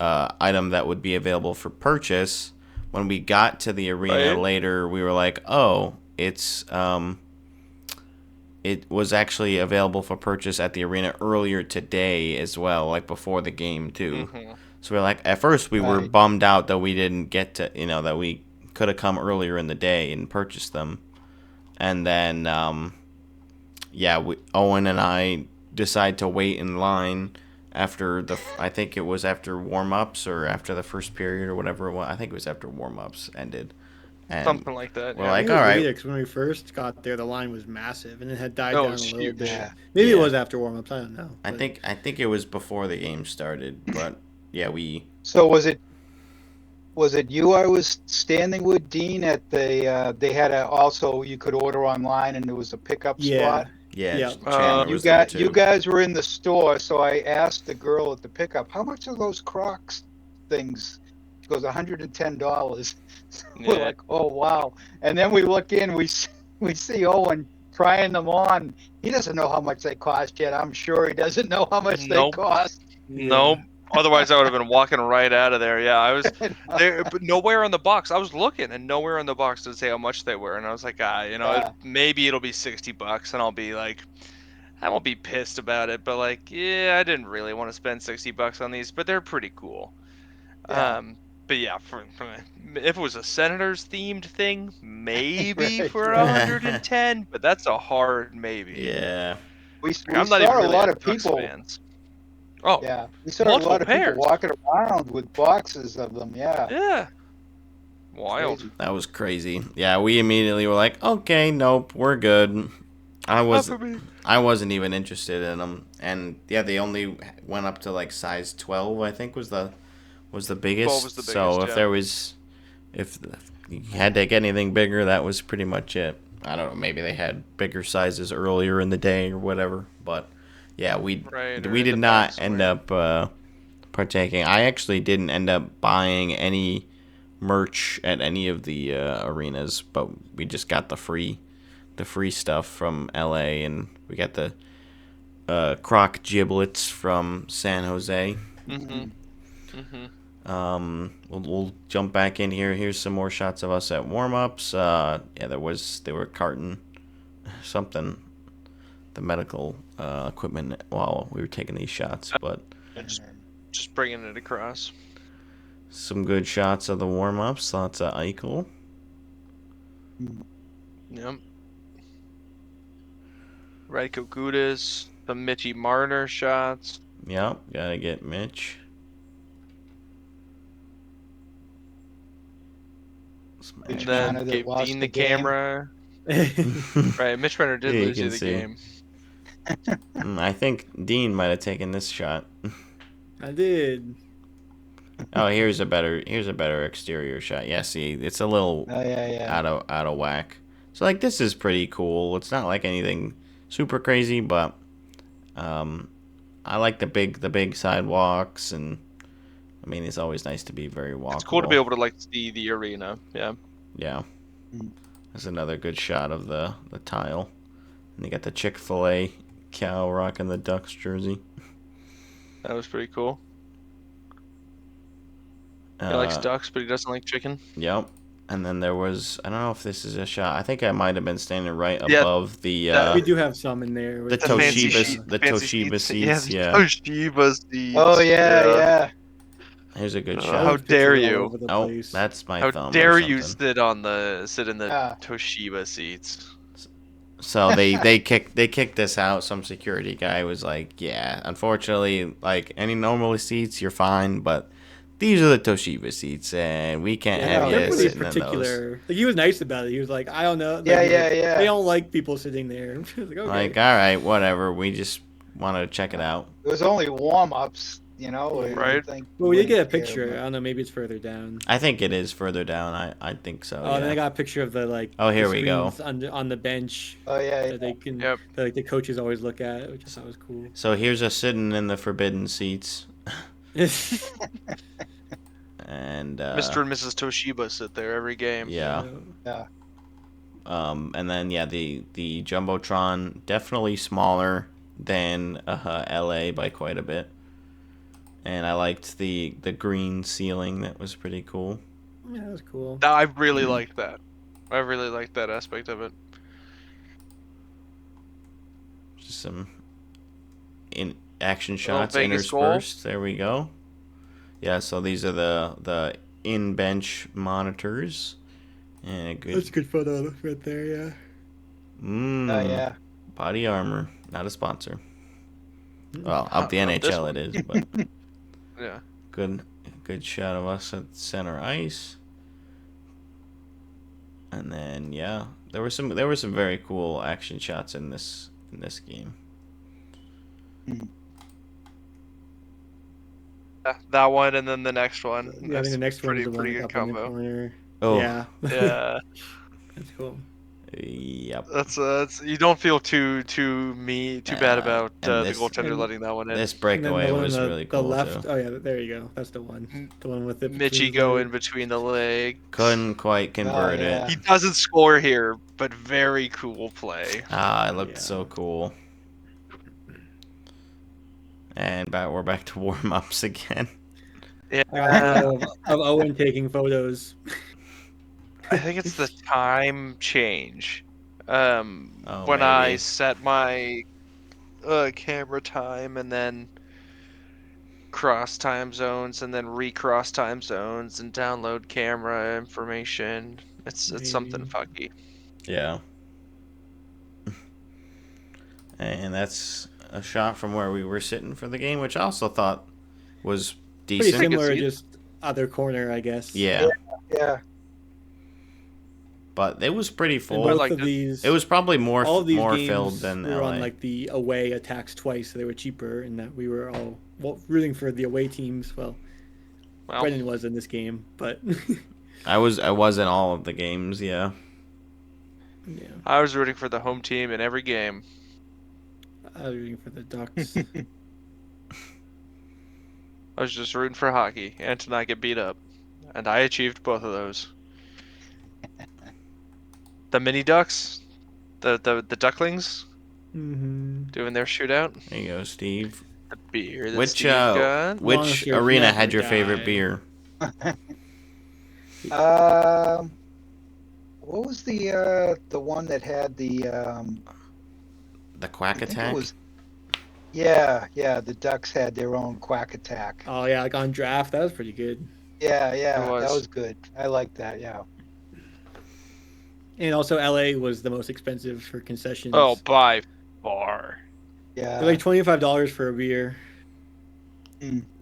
item that would be available for purchase. When we got to the arena Right. later, we were like, "Oh, it was actually available for purchase at the arena earlier today as well, like before the game too." Mhm. So we're like, at first we were Right. bummed out that we didn't get to, that we could have come earlier in the day and purchased them. And then, Owen and I decided to wait in line after I think it was after warm-ups or after the first period or whatever it was. I think it was after warm-ups ended. And Something like that. we're Yeah. like, I think it was all right. later, 'cause when we first got there, the line was massive, and it had died Oh, down a it's little huge. bit. Yeah. Maybe Yeah. it was after warm-ups. I don't know. I but- think it was before the game started, but yeah, So was it you I was standing with, Dean, at the they had also you could order online and there was a pickup Yeah. spot? Yeah. Chandler You was there got you too. guys were in the store, so I asked the girl at the pickup, how much are those Crocs things? She goes, $110. We're Yeah. like, oh wow. And then we look in, we see Owen trying them on. He doesn't know how much they cost yet. I'm sure he doesn't know how much Nope. they cost. Nope. Otherwise, I would have been walking right out of there. Yeah, I was there, but nowhere on the box. I was looking, and nowhere on the box to say how much they were. And I was like, Yeah. maybe it'll be $60, and I'll be like, I won't be pissed about it, but like, yeah, I didn't really want to spend $60 on these, but they're pretty cool. Yeah. But yeah, if it was a Senators themed thing, maybe Right, for right. 110, but that's a hard maybe. Yeah. We I'm saw not even a really lot a of Ducks people. fans. Oh, Yeah, we saw multiple a lot of pairs. people walking around with boxes of them. Yeah. yeah. Wild. Crazy. That was crazy. Yeah, we immediately were like, okay, nope, we're good. I wasn't even interested in them, and yeah, they only went up to like size 12. I think was the biggest. 12 was the So biggest, if you had to get anything bigger, that was pretty much it. I don't know. Maybe they had bigger sizes earlier in the day or whatever, but yeah, we Right, or we in did the not back end somewhere. up partaking. I actually didn't end up buying any merch at any of the arenas, but we just got the free stuff from LA, and we got the croc giblets from San Jose. We'll jump back in here. Here's some more shots of us at warm-ups. They were carting something, the medical equipment while we were taking these shots, but Just bringing it across. some good shots of the warm-ups. Lots of Eichel. Yep. Radko Gudas, the Mitchy Marner shots. Yep, gotta get Mitch. Mitch Then Marner that gave lost Dean the the game. camera. Right, Mitch Marner did Yeah, you lose you can the see. game. I think Dean might have taken this shot. I did. Oh, here's a better exterior shot. Yeah, see, it's a little Oh yeah. out of whack. So like this is pretty cool. It's not like anything super crazy, but I like the big sidewalks, and I mean it's always nice to be very walkable. It's cool to be able to like see the arena. Yeah. Yeah. That's another good shot of the tile. And you got the Chick-fil-A cow rocking the Ducks jersey. That was pretty cool. He likes ducks, but he doesn't like chicken. Yep. And then there was, I don't know if this is a shot. I think I might have been standing right Yeah, above the We do have some in there. the fancy Toshiba sheet- the fancy Toshiba seats. seats. Yeah, Yeah. the Toshiba seats. Oh yeah. Here's a good Oh, shot. how dare Pictures all you. over the Oh, place. that's my How thumb. or dare you something. sit in the Yeah. Toshiba seats? So they kicked us out. Some security guy was like, "Yeah, unfortunately, like any normal seats, you're fine, but these are the Toshiba seats, and we can't have they're you pretty sitting in those. particular. Like, he was nice about it. He was like, I don't know. Like, Yeah, he's yeah, like, yeah. They don't like people sitting there. I was like, okay. Like, all right, whatever. We just wanted to check it out. It was only warm-ups, you know. you Right. would think Well, we did get a wouldn't care, picture. but- I don't know. Maybe it's further down. I think it is further down. I think so. Oh, and then I Yeah. got a picture of the like. Oh, here the we go. screens on the bench Oh yeah, yeah. that they can. Yep. That, like the coaches always look at, which I thought was cool. So here's us sitting in the forbidden seats, and Mr. and Mrs. Toshiba sit there every game. yeah. Yeah. And then the jumbotron definitely smaller than LA by quite a bit, and I liked the green ceiling. That was pretty cool. Yeah, that was cool. I really liked that. I really liked that aspect of it. Just some in action shots Vegas goal. interspersed. There we go. Yeah, so these are the in bench monitors, and a good That's a good photo right there. Yeah. Oh yeah. Body Armor, not a sponsor. Well, out the Not this NHL one. it is, but Yeah. good shot of us at center ice. And then yeah, there were some very cool action shots in this game. Yeah, that one and then the next one. Yeah, I think the next one pretty is the one pretty good up in the combo. corner. Oh Yeah. Yeah, That's cool. Yep. that's you don't feel too bad about and the this- goaltender and letting that one in. This And then breakaway the one was on really the cool left. too. Oh yeah, there you go. That's the one. The one with it. Mitchie going between the legs. Couldn't quite convert yeah. it. He doesn't score here, but very cool play. Ah, it looked Yeah. so cool. And we're back to warm ups again. Yeah, I got a photo of Owen taking photos. I think it's the time change. Oh, When I maybe. set my camera time and then cross time zones and then recross time zones and download camera information. It's something Maybe. fucky. Yeah. And that's a shot from where we were sitting for the game, which I also thought was Pretty decent. similar, see it. just other corner, I guess. Yeah, Yeah. but it was pretty And full. both like of the- these. It was probably more all of these games filled than were LA. on like the away attacks twice, so they were cheaper, and that we were all rooting for the away teams. Well, Well, Brendan was in this game, but I was in all of the games. Yeah. yeah, I was rooting for the home team in every game. I was rooting for the Ducks. I was just rooting for hockey and to not get beat up. And I achieved both of those. The mini ducks, the ducklings hmm doing their shootout. There you go, Steve. The beer that Which Steve got. which Honestly, arena never had your favorite die. beer? What was the one that had the The Quack I think Attack. it was, yeah, the Ducks had their own quack attack. Oh yeah, like on draft, that was pretty good. Yeah, It that was. was good. I like that. Yeah. And also, LA was the most expensive for concessions. Oh, by far. Yeah. They're like $25 for a beer.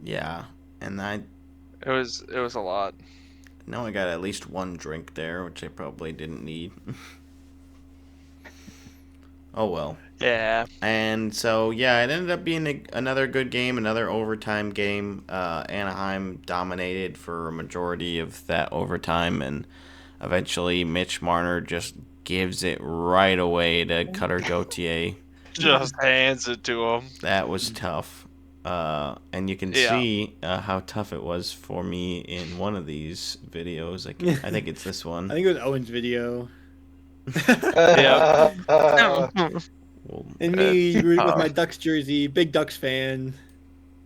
Yeah, and I It was a lot. know I got at least one drink there, which I probably didn't need. Oh well. Yeah. And so, yeah, it ended up being another good game, another overtime game. Anaheim dominated for a majority of that overtime, and eventually Mitch Marner just gives it right away to Cutter Gauthier. Just hands it to him. That was tough. And you can Yeah. see how tough it was for me in one of these videos. I think it's this I one. think it was Owen's video. Yeah. Well, And me with tough. my Ducks jersey, big Ducks fan.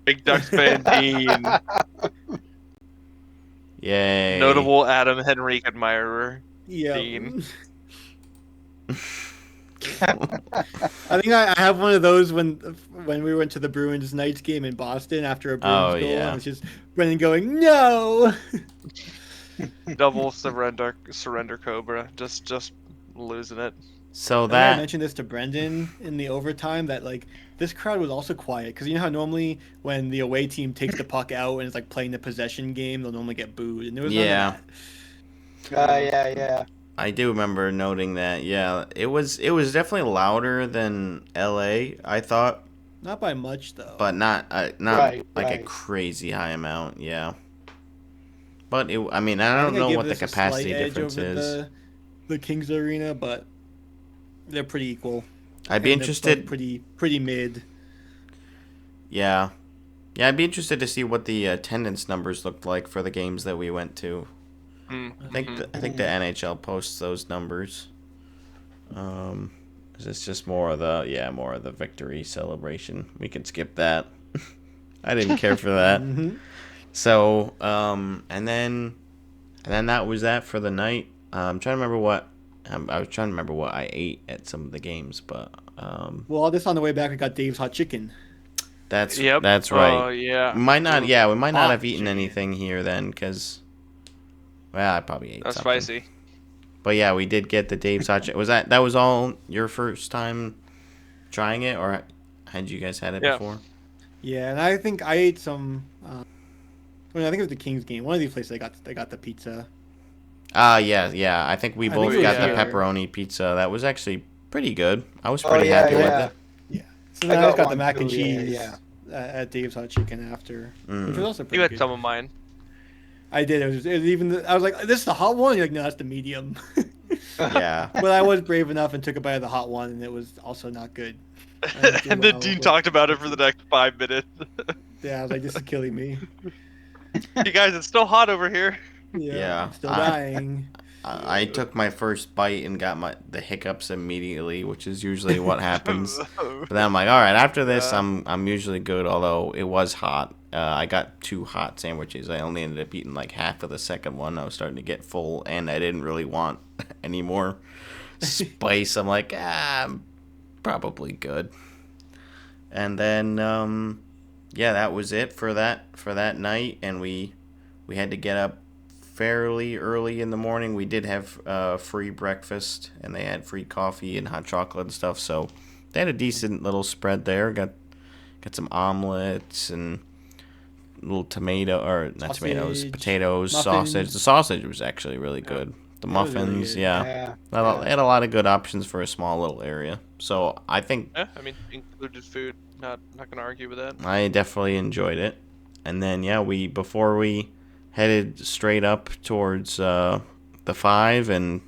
Big Ducks fan Dean. yay. Notable Adam Henrique admirer. Yeah. Dean. I think I have one of those when we went to the Bruins Knights game in Boston after a Bruins Oh, goal. yeah. And it's just Brendan going, no! Double surrender Cobra. Just losing it. So I that mentioned this to Brendan in the overtime that like this crowd was also quiet because you know how normally when the away team takes the puck out and it's like playing the possession game, they'll normally get booed, and there was none yeah. of that. Yeah. I do remember noting that. Yeah, it was definitely louder than L.A. I thought, Not by much though. but not Right, like a right. crazy high amount. Yeah, but I mean, I I don't think know give what the this a slight capacity edge difference over is. the Kings Arena, but they're pretty equal. I'd be And they're both interested. pretty mid. Yeah, yeah, I'd be interested to see what the attendance numbers looked like for the games that we went to. I think the NHL posts those numbers. Is this just more of the victory celebration? We can skip that. I didn't care for that. So, and then that was that for the night. I'm trying to remember what I was trying to remember what I ate at some of the games, but Well, this on the way back, we got Dave's hot chicken. that's Yep. right. Oh yeah. We might not. Yeah, we might not Hot have eaten chicken. anything here then, because I probably ate That's something. spicy. But yeah, we did get the Dave's hot chicken. That was all your first time trying it, or had you guys had it Yeah. before? Yeah, and I think I ate some. I think it was the Kings game. One of these places they got the pizza. Yeah. I think we I both think it got was the here. pepperoni pizza. That was actually pretty good. I was Oh, pretty yeah, happy yeah. with it. So then I just got the one mac and too, yeah, cheese yeah. at Dave's hot chicken after, Mm. which was also pretty You had good. some of mine. I did. It was even. I was like, "This is the hot one." You're like, "No, that's the medium." Yeah. But I was brave enough and took a bite of the hot one, and it was also not good. I didn't do And then well, Dean but- talked about it for the next 5 minutes. Yeah, I was like, "This is killing me." You guys, it's still hot over here. Yeah, I'm still I- dying. I took my first bite and got the hiccups immediately, which is usually what happens. But then I'm like, all right, after this, Yeah. I'm usually good. Although it was hot, I got 2 hot sandwiches. I only ended up eating like half of the second one. I was starting to get full, and I didn't really want any more spice. I'm like, I'm probably good. And then, yeah, that was it for that night, and we had to get up fairly early in the morning. We did have free breakfast, and they had free coffee and hot chocolate and stuff. So they had a decent little spread there. Got some omelets and little Sausage, potatoes, muffins. sausage. The sausage was actually really good. The It was really muffins, good. yeah. They had a lot of good options for a small little area. So I think Yeah, I mean, included food. Not gonna argue with that. I definitely enjoyed it. And then yeah, before we headed straight up towards the 5 in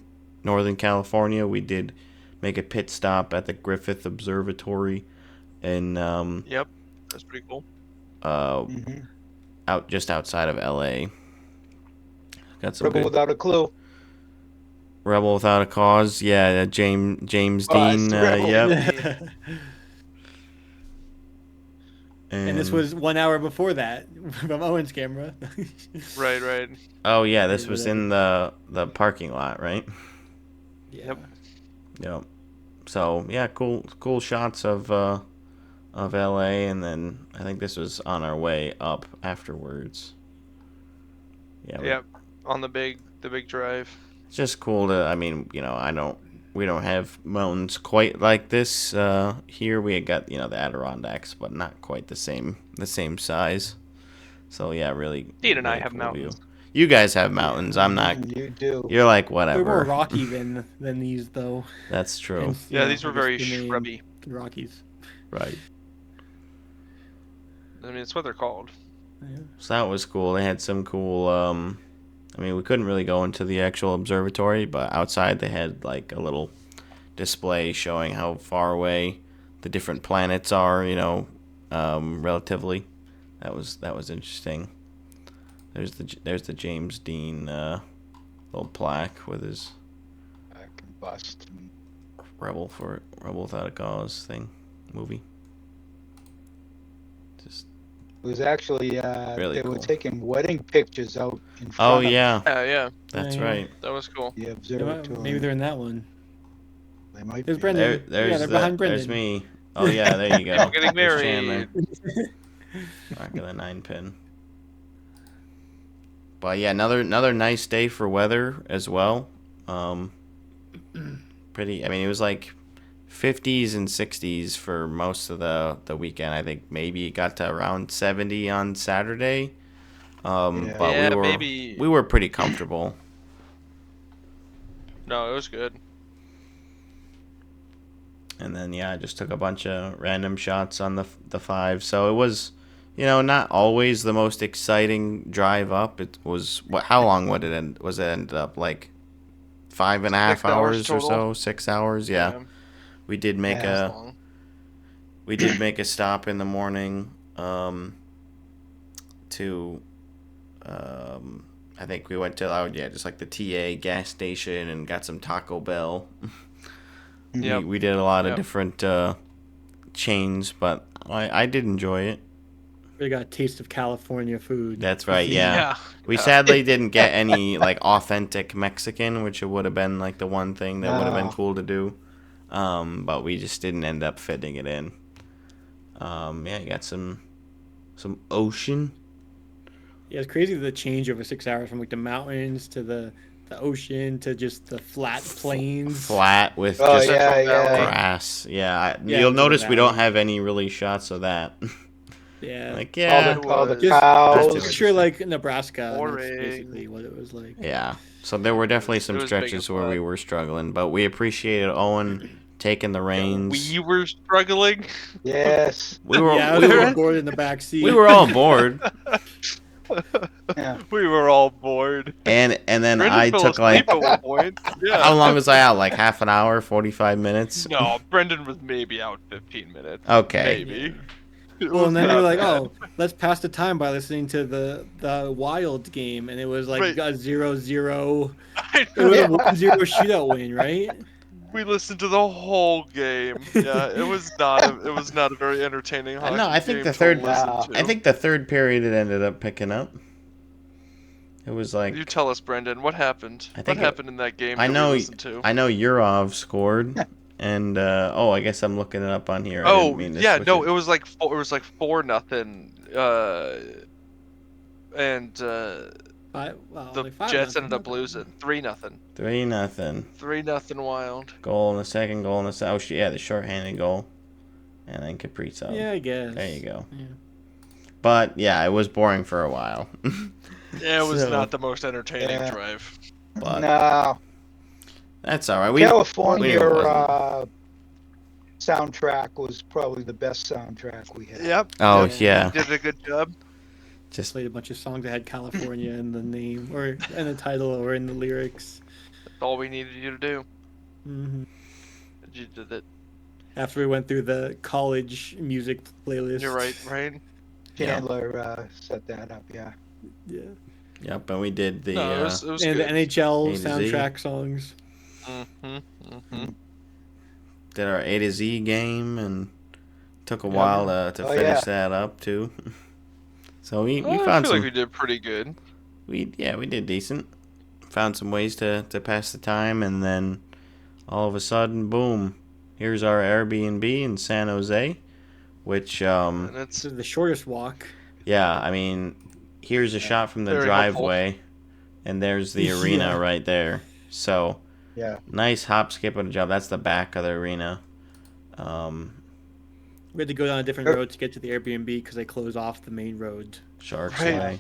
Northern California, we did make a pit stop at the Griffith Observatory in Yep, that's pretty cool. out just outside of LA. Got some Rebel good without a clue. Rebel Without a Cause. Yeah, James Oh, it's Dean. Rebel. Yep. And this was 1 hour before that from Owen's camera. Right. Oh yeah, this was in the parking lot, right? Yeah. Yep. So yeah, cool shots of LA, and then I think this was on our way up afterwards. Yeah. Yep. On the big drive. It's just cool to. I mean, we don't have mountains quite like this here. We got the Adirondacks, but not quite the same size. So yeah, really. Dean and I really have cool mountains. view. You guys have mountains. I'm not. You do. You're like They're whatever. more rocky than these though. That's true. Hence, Yeah, you these know, were I guess very the name, shrubby. The Rockies. Right. I mean, it's what they're called. Yeah. So that was cool. They had some cool. I mean, we couldn't really go into the actual observatory, but outside they had like a little display showing how far away the different planets are. Relatively. That was interesting. There's the James Dean little plaque with his I can bust. Rebel Without a Cause movie. Just It was actually Really they were cool. taking wedding pictures out in front oh of yeah, Yeah, that's Yeah. right. that was cool. the They observatory. might- Maybe they're in that one. They might There's be. Brendan. There's they're behind there's Brendan. me. Oh yeah, there you go. We're getting There's married. Chandler. Back of the 9-pin. But yeah, another nice day for weather as well. pretty. I mean, it was like 50s and 60s for most of the weekend. I think maybe it got to around 70 on Saturday. Yeah. But Yeah, we were maybe- we were pretty comfortable. No, it was good. And then I just took a bunch of random shots on the 5. So it was, not always the most exciting drive up. It was how long would it end? Was it ended up like 5.5 6 hours hours or total. so? 6 hours, yeah. We did make Yeah. That's long. we did make a stop in the morning to I think we went to just like the TA gas station and got some Taco Bell. Yep. We did a lot of Yep. different chains, but I did enjoy it. We got a taste of California food. That's right, yeah. We Yeah. sadly didn't get any like authentic Mexican, which would have been like the one thing that would have been No. cool to do. But we just didn't end up fitting it in. You got some ocean. Yeah, it's crazy the change over 6 hours from like the mountains to the ocean to just the flat plains. Flat with Oh just yeah, Valley. yeah. grass. Yeah, Yeah, you'll the notice we don't valley. have any really shots of that. Yeah. Like, All yeah. the Just- cows. Just- Picture like Nebraska. And Boring. that's basically what it was like. Yeah. So there were definitely some It was big and stretches where we flat. were struggling, but we appreciated Owen taking the reins. We were struggling. Yes. We were Yeah, I was we a little were, bored in the back seat. we were all bored, Yeah. We were all bored. and then Brendan I fell took like asleep at one point. Yeah. how long was I out? Like half an hour, 45 minutes. No, Brendan was maybe out 15 minutes. Okay. Maybe. It Well, was and then they not were like, bad. "Oh, let's pass the time by listening to the Wild game," and it was like Right. a 0-0. I It was know. a 1-0 shootout win, right? We listened to the whole game. Yeah, it was not a very entertaining hockey No, I think game the to third. listen Wow. to. I think the third period it ended up picking up. It was like You tell us, Brendan, what happened? I What think happened in that game I that know. we listened to? I know Urov scored, and I guess I'm looking it up on here. I Oh, didn't mean to yeah, switch no, it. it was like 4-0. And the Like 5-0, Jets ended up nothing. losing 3-0. 3-0. 3-0 Wild. Goal in the second. Goal in the second. Oh, yeah, the shorthanded goal, and then Kaprizov. Yeah, I guess. There you go. Yeah. But yeah, it was boring for a while. Yeah, it was So- not the most entertaining Yeah. drive. But No. that's all right. We California knew it wasn't. soundtrack was probably the best soundtrack we had. Yep. Oh, yep. yeah. You did a good job. Just Played a bunch of songs that had California in the name or in the title or in the lyrics. That's all we needed you to do. hmm You did it. After we went through the college music playlist. You're right, right? Chandler set that up, yeah. Yeah. yep, and we did the No, it was And the good. NHL A to Z. soundtrack songs. did our A to Z game and took a Yeah. while to Oh, finish yeah. that up too. So we I found feel some like we did pretty good. we did decent. Found some ways to pass the time, and then all of a sudden, boom! Here's our Airbnb in San Jose, which And This it's is the shortest walk. yeah, I mean, here's a shot from the Very helpful. driveway, and there's the Yeah. arena right there. So Yeah. nice hop, skip, and a jump. That's the back of the arena. We had to go down a different road to get to the Airbnb because they closed off the main road. Sharks Right. Way.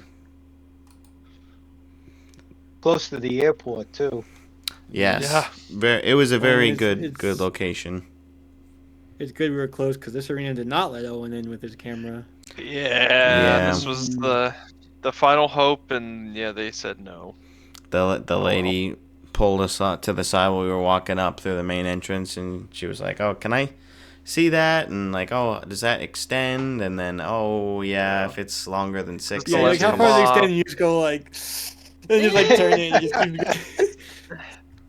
Close to the airport, too. Yes. Yeah. It was a very it's- good it's- location. It's good we were close because this arena did not let Owen in with his camera. yeah, this was the final hope, and yeah, they said no. The lady pulled us up to the side while we were walking up through the main entrance, and she was like, "Oh, can I see that?" And like, "Oh, does that extend?" And then, "Oh, yeah, if it's longer than 6 Yeah, Yeah, like inches." how far is it off. extending? You just go like, and just like turn it and just keep going.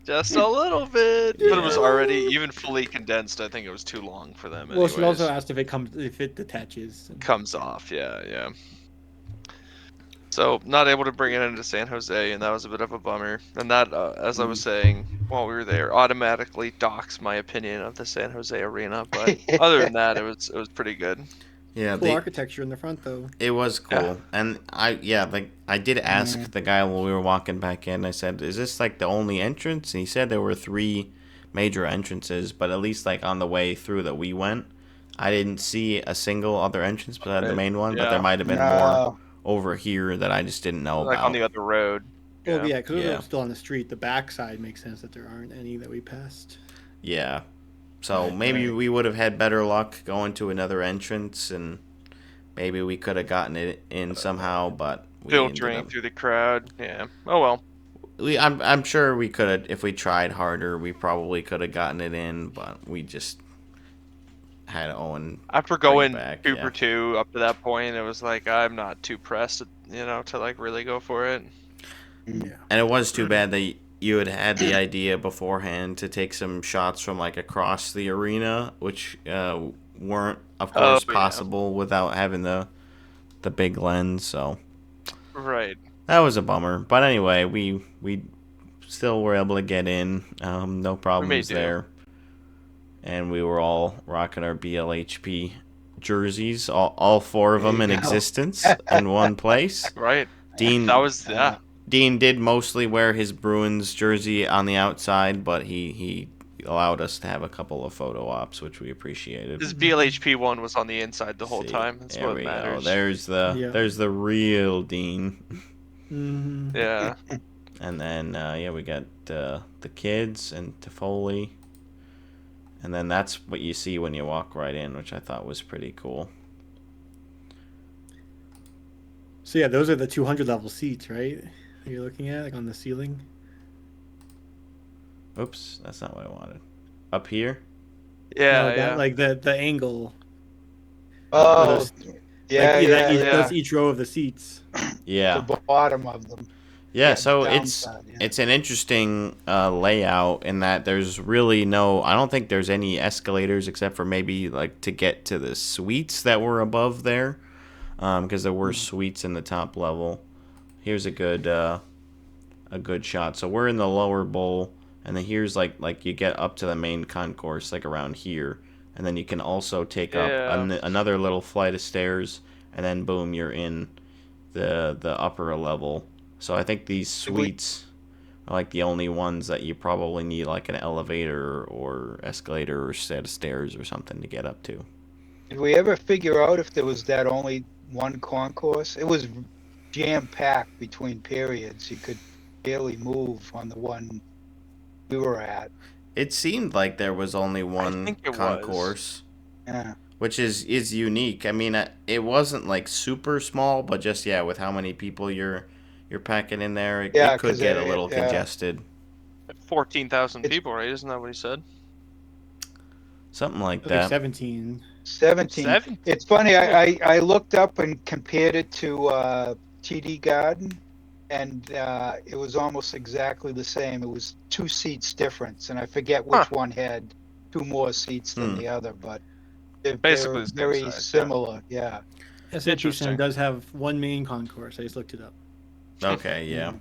Just a little bit, but it was already even fully condensed. I think it was too long for them. Well, she anyways. also asked if it detaches. Comes off, yeah. So not able to bring it into San Jose, and that was a bit of a bummer. And that, as I was saying while we were there, automatically docks my opinion of the San Jose arena. But other than that, it was pretty good. Yeah, Cool architecture in the front though. it was cool. Yeah. And I did ask the guy while we were walking back in. I said, "Is this like the only entrance?" And he said there were 3 major entrances, but at least like on the way through that we went, I didn't see a single other entrance besides the main one, but there Yeah. might have been more No. over here that I just didn't know Like about. on the other road. Well, yeah, because Yeah. we're still on the street. The backside makes sense that there aren't any that we passed. Yeah. So Right, maybe right. we would have had better luck going to another entrance, and maybe we could have gotten it in somehow, but we Filtering ended up, through the crowd. Yeah. Oh well. I'm sure we could have, if we tried harder, we probably could have gotten it in, but we just had Owen After bring it going back. two Yeah. for two up to that point, it was like I'm not too pressed, to like really go for it. Yeah. And it was too bad that you had had the idea beforehand to take some shots from like across the arena, which weren't, of course, yeah. possible without having the big lens. So Right. that was a bummer. But anyway, we still were able to get in. No problems do. there. And we were all rocking our BLHP jerseys, all four of them in There you go. existence in one place. Right. Dean That was Dean did mostly wear his Bruins jersey on the outside, but he allowed us to have a couple of photo ops, which we appreciated. This BLHP one was on the inside the whole See, time. That's there what we go. matters. There's the real Dean. Mm-hmm. Yeah. And then we got the kids and Toffoli. And then that's what you see when you walk right in, which I thought was pretty cool. So yeah, those are the 200 level seats, right? That you're looking at, like on the ceiling. Oops, that's not what I wanted. Up here? Yeah. No, that, Yeah. like the angle. Oh, Those- yeah, like, yeah, yeah. That's each row of the seats. Yeah. The bottom of them. Yeah, Yeah, so the it's downside, yeah. it's an interesting layout in that there's really I don't think there's any escalators except for maybe like to get to the suites that were above there, because there were suites in the top level. Here's a good shot. So we're in the lower bowl, and then here's like you get up to the main concourse like around here, and then you can also take up another little flight of stairs, and then boom, you're in the upper level. So I think these suites are like the only ones that you probably need like an elevator or escalator or set of stairs or something to get up to. Did we ever figure out if there was that only one concourse? It was jam-packed between periods. You could barely move on the one we were at. It seemed like there was only one think it concourse, Yeah. which is unique. I mean, it wasn't like super small, but just with how many people you're packing in there, it could 'cause get a little congested. 14,000 people, right? Isn't that what he said? Something like I think that. 17. 17. 17. It's funny, I looked up and compared it to TD Garden, and it was almost exactly the same. It was 2 seats difference, and I forget which one had 2 more seats than the other, but they're Basically the same very size, yeah. similar, yeah. SAP Interesting. Center does have one main concourse. I just looked it up. Okay, yeah.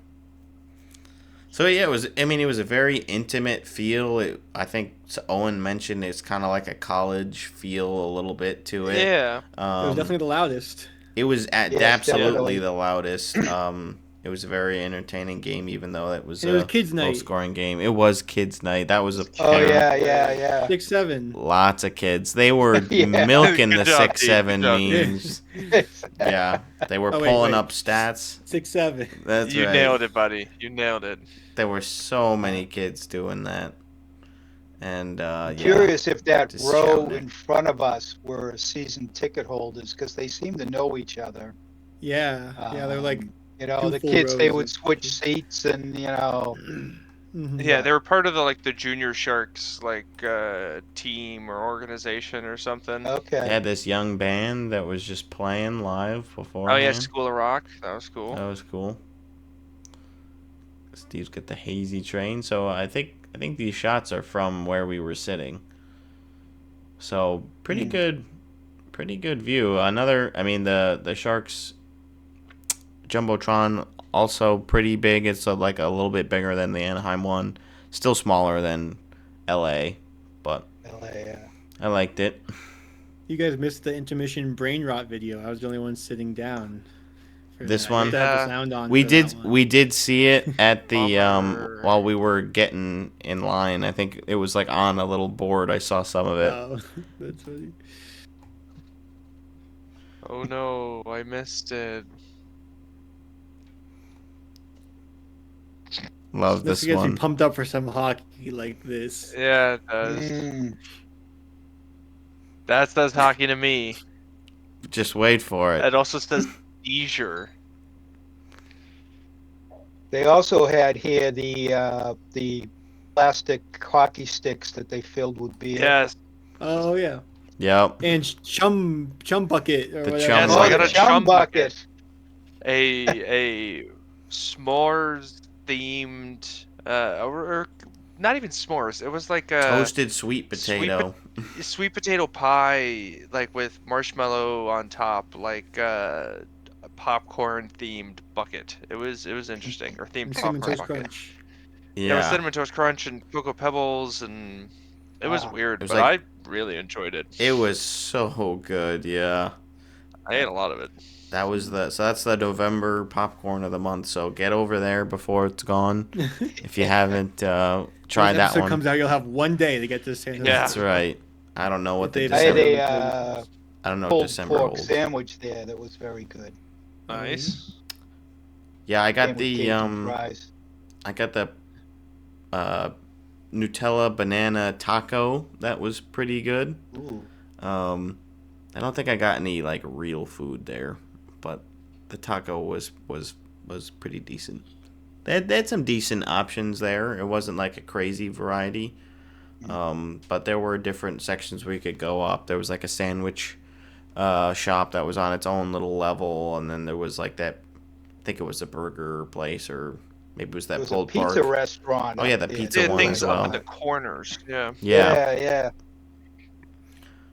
So it was a very intimate feel. I think Owen mentioned it's kind of like a college feel a little bit to it. Yeah. It was definitely the loudest. It was Yes, absolutely definitely. the loudest. It was a very entertaining game, even though it was And it was kids' night. low-scoring game. It was kids' night. That was a Oh, yeah. 6-7. lots of kids. They were Yeah. milking the Good job, 6-7 Dave. memes. Yeah, they were Oh, wait, pulling wait. up stats. 6-7. That's You right. nailed it, buddy. You nailed it. There were so many kids doing that, and Curious if that just row shouting it. in front of us were season ticket holders, because they seem to know each other. Yeah, they're like, The two full kids, they rows would of switch people. seats, and mhm. Yeah, they were part of the Junior Sharks team or organization or something. They okay. had this young band that was just playing live before. Oh yeah, School of Rock. That was cool. That was cool. Steve's got the hazy train, so I think these shots are from where we were sitting. So pretty good view. The Sharks Jumbotron also pretty big. It's like a little bit bigger than the Anaheim one. Still smaller than LA, but LA, yeah. I liked it. You guys missed the intermission brain rot video. I was the only one sitting down for This that. one? You have to have the Yeah. sound on. We for that did one. we did see it at the Bummer. while we were getting in line. I think it was like on a little board. I saw some of it. Oh, that's funny. Oh no, I missed it. Love This this gets me one. pumped up for some hockey like this. Yeah, it does. Mm. That says hockey to me. Just wait for it. It also says leisure. They also had here the plastic hockey sticks that they filled with beer. Yes. Oh yeah, Yep. and chum bucket or The whatever. chum Yes, Oh, I bucket. got the a chum chum bucket. A s'mores themed or not even s'mores. It was like a Toasted sweet potato. sweet potato pie, like with marshmallow on top, like a popcorn themed bucket. It was interesting, or themed And cinnamon popcorn toast bucket. crunch. There was Yeah. cinnamon toast crunch and cocoa pebbles, and it was Ah. weird, It was but like- I really enjoyed it. It was so good. Yeah. I ate a lot of it. That was that's the November popcorn of the month. So get over there before it's gone. If you haven't tried When that episode one. comes out, you'll have one day to get this San Jose. Yeah. That's right. I don't know what the If I had December. a I don't know what pulled December pork holds. sandwich there that was very good. Nice. Yeah, I Came got with the Cajun fries. I got the Nutella banana taco. That was pretty good. Ooh. I don't think I got any like real food there, but the taco was pretty decent. They had some decent options there. It wasn't like a crazy variety, but there were different sections where you could go up. There was like a sandwich shop that was on its own little level, and then there was like that. I think it was a burger place, or maybe it was that It was a pulled pizza pork. restaurant. Oh, yeah, up the there. pizza Did one things as up well. in the corners. Yeah. Yeah. Yeah.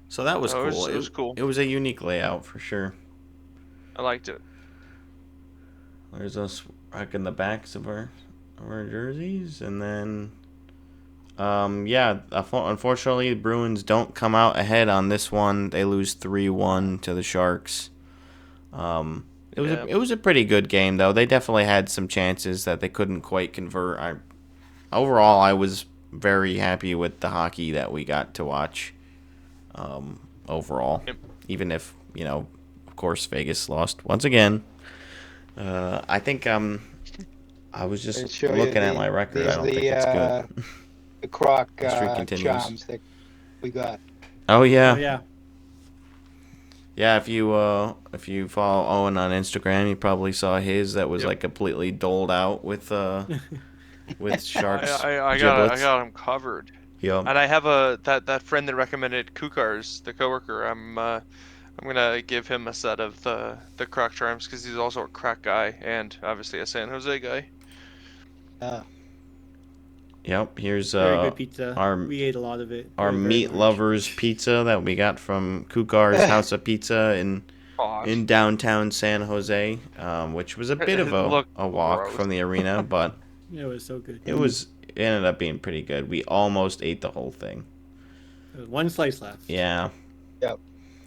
So that was Oh, cool. it was cool. It was a unique layout for sure. I liked it. There's us rocking the backs of our jerseys, and then unfortunately the Bruins don't come out ahead on this one. They lose 3-1 to the Sharks. It was a pretty good game though. They definitely had some chances that they couldn't quite convert. Overall I was very happy with the hockey that we got to watch. Overall, Yep. even if of course Vegas lost once again. I think I was They just show you looking at my record. I don't think it's good. The croc History continues. charms that we got. Oh yeah. Oh, yeah. Yeah, if you follow Owen on Instagram, you probably saw his that was Yep. like completely doled out with sharks I giblets. got him covered. Yep. And I have that friend that recommended Kukars, the coworker. I'm gonna give him a set of the croc charms because he's also a crack guy and obviously a San Jose guy. Yep. Here's Very good pizza. our- We ate a lot of it. our Very, very meat much. lovers pizza that we got from Kukar's House of Pizza in downtown San Jose, which was a bit of Look a walk gross. from the arena, but It was so good. it ended up being pretty good. We almost ate the whole thing. There was one slice left. Yeah.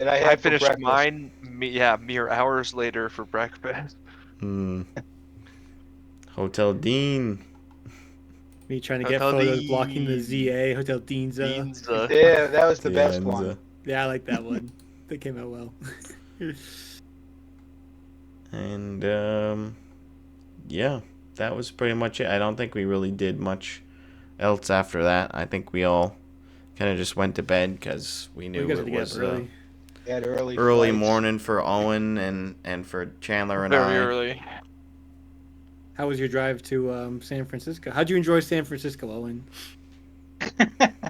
And I I had for finished breakfast. mine. Mere hours later for breakfast. Hotel Dean. Me trying to get Hotel photos blocking the Dean. ZA, Hotel Dienza. Beans, Yeah, that was the best one. Yeah, I like that one. That came out well. And yeah, that was pretty much it. I don't think we really did much else after that. I think we all kind of just went to bed because we knew You guys had it to get was up early. They had early early flights. morning for Owen and for Chandler and very I. early. How was your drive to San Francisco? How'd you enjoy San Francisco, Owen?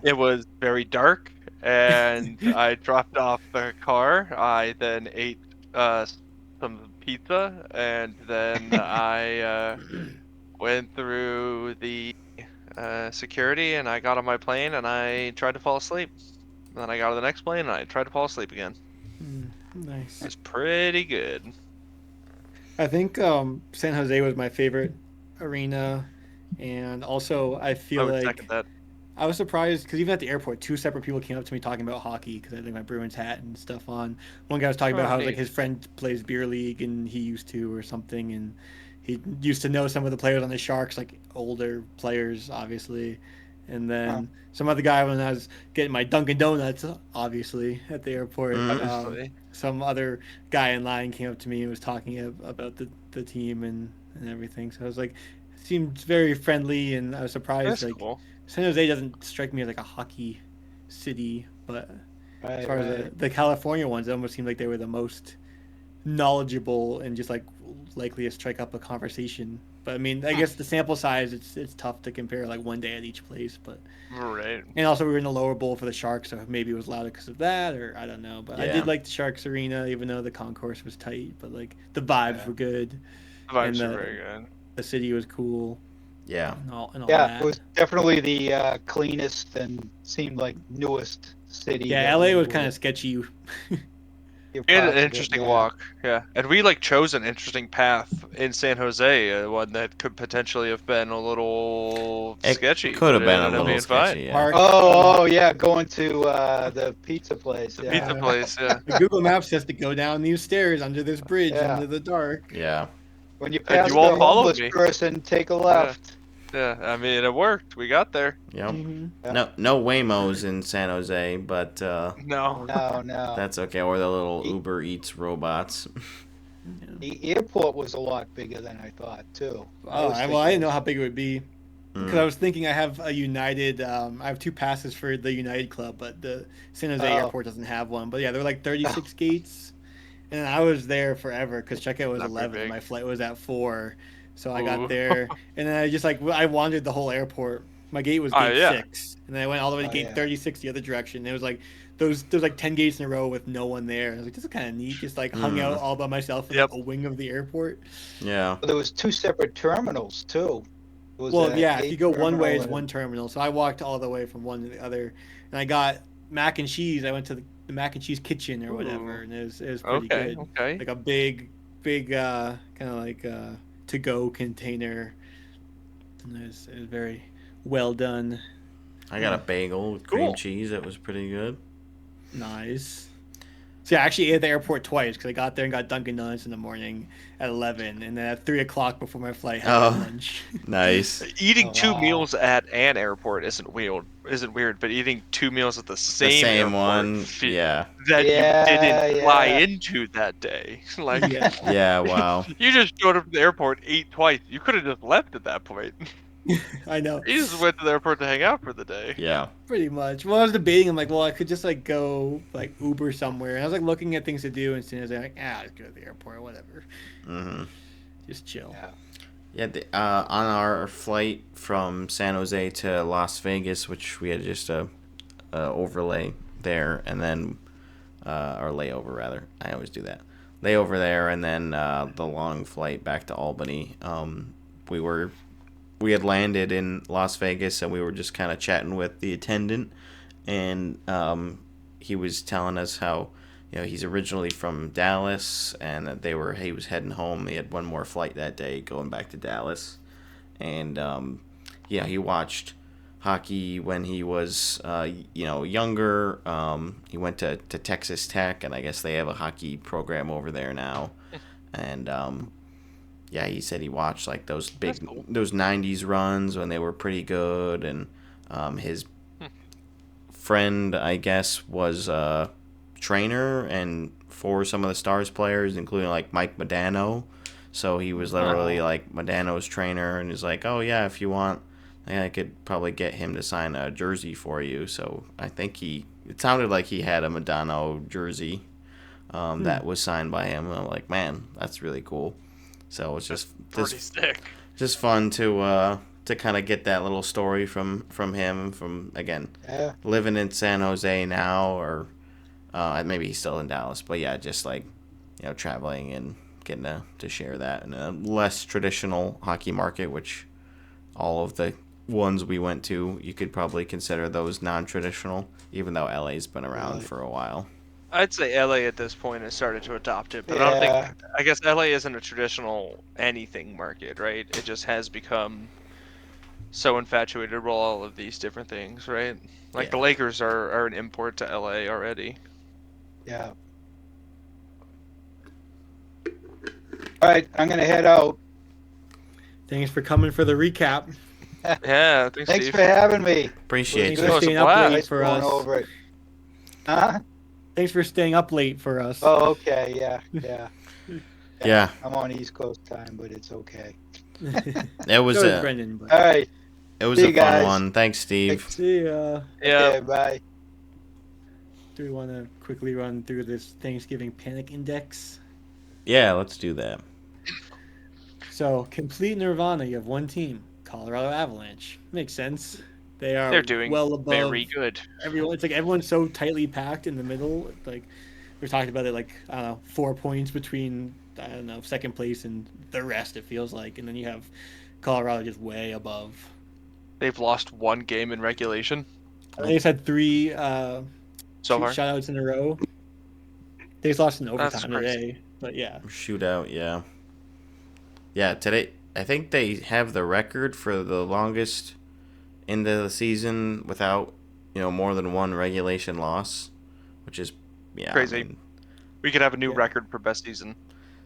It was very dark, and I dropped off the car. I then ate some pizza, and then I went through the security, and I got on my plane, and I tried to fall asleep. And then I got on the next plane, and I tried to fall asleep again. Nice. It was pretty good. I think San Jose was my favorite arena, and also I I feel would like second that. I was surprised because even at the airport, 2 separate people came up to me talking about hockey because I had like my Bruins hat and stuff on. One guy was talking about how like neat. his friend plays beer league and he used to or something, and he used to know some of the players on the Sharks, like older players, obviously. And then some other guy when I was getting my Dunkin' Donuts, obviously at the airport. Obviously. Some other guy in line came up to me and was talking about the team and everything. So I was like, seemed very friendly, and I was surprised. That's like cool. San Jose doesn't strike me as like a hockey city, but as Right, far as the California ones, it almost seemed like they were the most knowledgeable and just like likely to strike up a conversation. But I mean, I guess the sample size, it's tough to compare like one day at each place. But Right. and also we were in the lower bowl for the Sharks, so maybe it was louder because of that, or I don't know. But I Yeah. did like the Sharks arena, even though the concourse was tight. But like the vibes were good. Vibes And are very good. The city was cool. Yeah. And all Yeah, that. it was definitely the cleanest and seemed like newest city. Yeah, that LA we was were- kind of sketchy. you're We had parts an of it, interesting yeah. walk, yeah, and we like chose an interesting path in San Jose, one that could potentially have been a little It sketchy. could have but it been a ended up little being sketchy. fine. Yeah. Park. Oh, yeah, going to the pizza place. The yeah. pizza place, yeah. The Google Maps says to go down these stairs under this bridge Yeah. into the dark. Yeah. When you And pass you all the followed homeless me. person, take a left. Yeah, I mean, it worked. We got there. Yep. Mhm. No Waymos in San Jose, but No. No. that's okay. Or the little Uber Eats robots. The airport was a lot bigger than I thought, too. Oh, I didn't know how big it would be because Mm. I was thinking I have a United. I have 2 passes for the United Club, but the San Jose Oh. airport doesn't have one. But yeah, there were like 36 gates, and I was there forever because checkout was Not very 11. big. My flight was at 4, so I Ooh. got there, and then I just like I wandered the whole airport. My gate was gate yeah. 6, and then I went all the way to Oh, gate yeah. 36 the other direction. It was like there's like 10 gates in a row with no one there. I was like, this is kind of neat. Just like hung out all by myself in Yep. like, a wing of the airport. Yeah. There was 2 separate terminals, too. There was Well, a yeah, if gate you go one way, terminal it's and- one terminal. So I walked all the way from one to the other, and I got mac and cheese. I went to the mac and cheese kitchen or whatever, and it was pretty Okay, good. okay. Like a big kind of like to go container. And it was very well done. I got a bagel with cream Cool. cheese. That was pretty good. Nice. So yeah, I actually ate at the airport twice because I got there and got Dunkin' Donuts in the morning at 11, and then at 3 o'clock before my flight had Oh. lunch. Nice. Eating Oh, 2 wow. meals at an airport isn't weird, but eating 2 meals at the The same, same airport one. fe- Yeah. that Yeah, you didn't fly yeah. into that day. Like, Yeah. Yeah. Wow. you just showed up to the airport, ate twice. You could have just left at that point. I know. You just went to the airport to hang out for the day. Yeah. Pretty much. Well, I was debating. I'm like, well, I could just like go like Uber somewhere. And I was like looking at things to do, and as soon as I'm like, let's go to the airport, whatever, hmm just chill. Yeah. On our flight from San Jose to Las Vegas, which we had just a overlay there, and then or layover rather. I always do that. Layover there, and then the long flight back to Albany. We had landed in Las Vegas, and we were just kind of chatting with the attendant, and he was telling us how he's originally from Dallas, and that he was heading home. He had one more flight that day going back to Dallas, and he watched hockey when he was younger. He went to Texas Tech, and I guess they have a hockey program over there now, and he said he watched like those cool. those 90s runs when they were pretty good, and his friend, I guess, was a trainer and for some of the Stars players, including like Mike Modano. So he was literally like Modano's trainer, and he's like, oh yeah, if you want, I could probably get him to sign a jersey for you. So I think it sounded like he had a Modano jersey that was signed by him. And I'm like, man, that's really cool. So it's Pretty sick. just fun to kind of get that little story from him, from again Yeah. living in San Jose now, or maybe he's still in Dallas, but yeah, just like traveling and getting to share that in a less traditional hockey market, which all of the ones we went to, you could probably consider those non-traditional, even though LA's been around for a while. I'd say LA at this point has started to adopt it, but Yeah. I guess LA isn't a traditional anything market, right? It just has become so infatuated with all of these different things, right? Like the Yeah. Lakers are an import to LA already. Yeah. All right, I'm gonna head out. Thanks for coming for the recap. Yeah, thanks, Thanks Steve. for having me. Appreciate Thanks you. for was a staying up blast. late Nice for going us. over it. Huh? Thanks for staying up late for us. Oh, okay. Yeah. Yeah. I'm on East Coast time, but it's okay. It was So is a Brendan. But... All right. it was See a you fun guys. one. Thanks, Steve. See ya. Yeah. Okay, bye. Do we want to quickly run through this Thanksgiving panic index? Yeah, let's do that. So, complete nirvana. You have one team, Colorado Avalanche. Makes sense. They're doing well above very good. everyone. It's like everyone's so tightly packed in the middle. Like we talked about it. Like I don't know, 4 points between second place and the rest. It feels like, and then you have Colorado just way above. They've lost one game in regulation They just had three so far. shutouts in a row. They just lost in That's overtime crazy. today. But yeah, Shootout, yeah. Yeah, today I think they have the record for the longest into the season without, more than one regulation loss, which is Crazy. We could have a new Yeah. record for best season.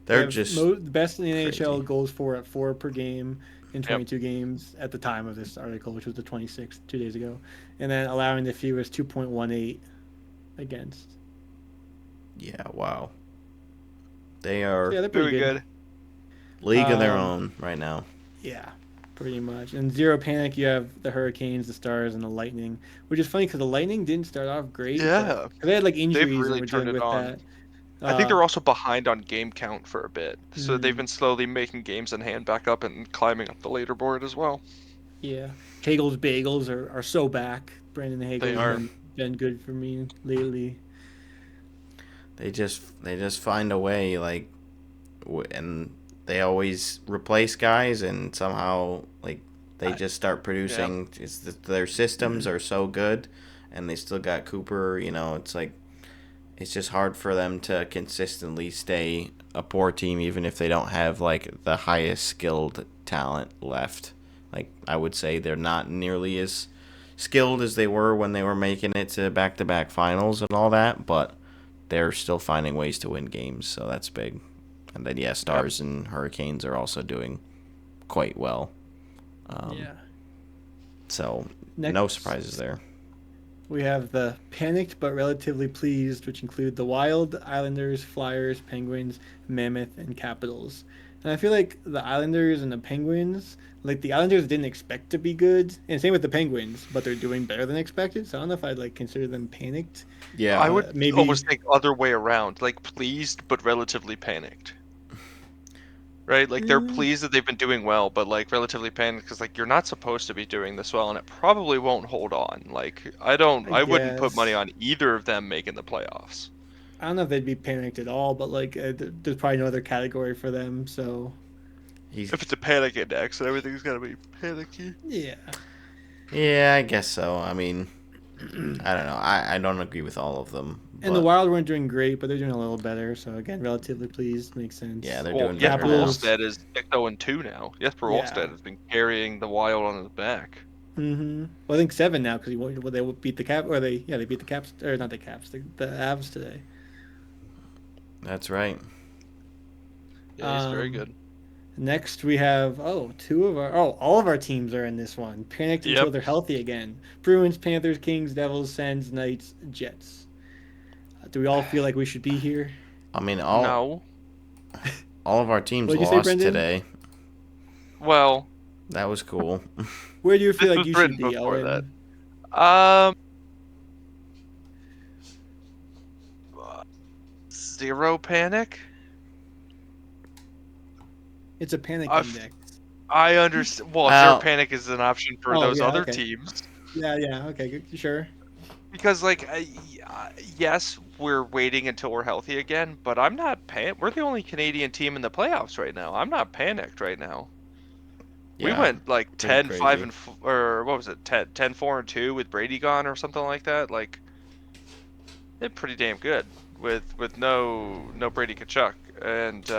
They're have just the best in the NHL crazy. goals for at 4 per game in 22 games at the time of this article, which was the 26th, 2 days ago, and then allowing the fewest 2.18 against. yeah, wow. They are Yeah, they're pretty Very good. good. league of their own right now. Yeah, pretty much. And zero panic, you have the Hurricanes, the Stars, and the Lightning, which is funny because the Lightning didn't start off great. Yeah. They had like injuries really and were turned dealing it with on. that. I think they're also behind on game count for a bit. So they've Mm. been slowly making games in hand back up and climbing up the leaderboard as well. Yeah. Hagel's Bagels are so back. Brandon Hagel's are. been good for me lately. They just find a way, like, and they always replace guys, and somehow like they just start producing. It's their systems are so good, and they still got Cooper. It's like it's just hard for them to consistently stay a poor team, even if they don't have like the highest skilled talent left. Like I would say, they're not nearly as skilled as they were when they were making it to back-to-back finals and all that, but they're still finding ways to win games, so that's big. And then Stars and Hurricanes are also doing quite well. Yeah. So Next, no surprises there. We have the panicked but relatively pleased, which include the Wild, Islanders, Flyers, Penguins, Mammoth, and Capitals. And I feel like the Islanders and the Penguins, like the Islanders didn't expect to be good, and same with the Penguins, but they're doing better than expected. So I don't know if I'd like consider them panicked. Yeah, I would maybe- almost think other way around, like pleased but relatively panicked. Right? Like they're pleased that they've been doing well, but like relatively panicked because like you're not supposed to be doing this well, and it probably won't hold on. Like I wouldn't put money guess. on either of them making the playoffs. I don't know if they'd be panicked at all, but like there's probably no other category for them. So he's If it's a panic index, then everything's gotta be panicky. yeah. I guess so. I mean, I don't know. I don't agree with all of them. And the but Wild weren't doing great, but they're doing a little better. So again, relatively pleased. Makes sense. Yeah, they're Well, doing Jesper better now. Olstead is 6-0-2 now. Jesper Yeah. Olstead has been carrying the Wild on his back. Mm-hmm. Well, I think 7 now because they beat the Cap, or they beat the Caps, or not the Caps, the Avs today. That's right. Yeah, he's very Um, good. Next, we have all of our teams are in this one. Panicked until they're healthy again. Bruins, Panthers, Kings, Devils, Sens, Knights, Jets. Do we all feel like we should be here? I mean, No. all of our teams What'd you say, lost Brendan? today. Well, That was cool. Where do you feel This like was you should written be, before Owen? that. Zero panic. It's a panic I've- index. I understand. Well, Well- zero panic is an option for Oh, those yeah, other okay. teams. Yeah, okay, sure. Because, like, yes, we're waiting until we're healthy again, but I'm not We're the only Canadian team in the playoffs right now. I'm not panicked right now. We Yeah, went like pretty 10, crazy. 5, and or what was it? 10, 4, and 2 with Brady gone or something like that. Like, they're pretty damn good with no Brady Kachuk, and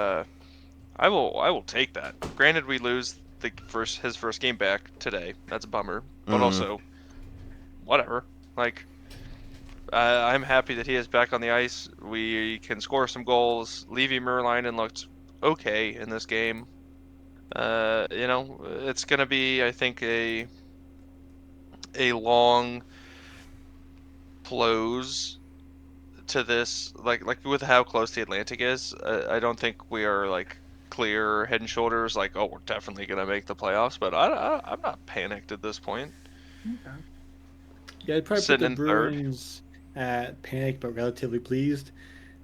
I will take that. Granted, we lose his first game back today. That's a bummer, but also, whatever. Like, I'm happy that he is back on the ice. We can score some goals. Levi Merlinen looked okay in this game. It's gonna be, I think, a long close to this. Like with how close the Atlantic is, I don't think we are like clear head and shoulders. Like, oh, we're definitely gonna make the playoffs. But I'm not panicked at this point. Okay. Yeah, I'd probably Sitting put in the third. Bruins at panicked but relatively pleased.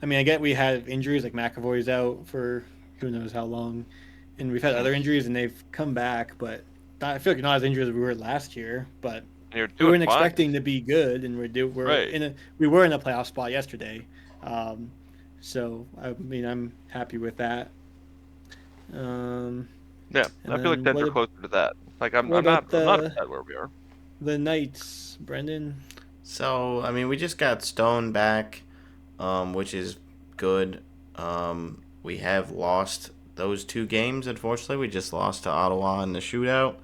I mean, I get we had injuries, like McAvoy's out for who knows how long, and we've had other injuries and they've come back, but I feel like not as injured as we were last year. But You're we doing weren't fine. expecting to be good, and Right. we were in a playoff spot yesterday. So I mean, I'm happy with that. Yeah, And I feel like then Denver closer to that. Like I'm what not about upset where we are. the Knights, Brendan? So, I mean, we just got Stone back, which is good. We have lost those 2 games, unfortunately. We just lost to Ottawa in the shootout,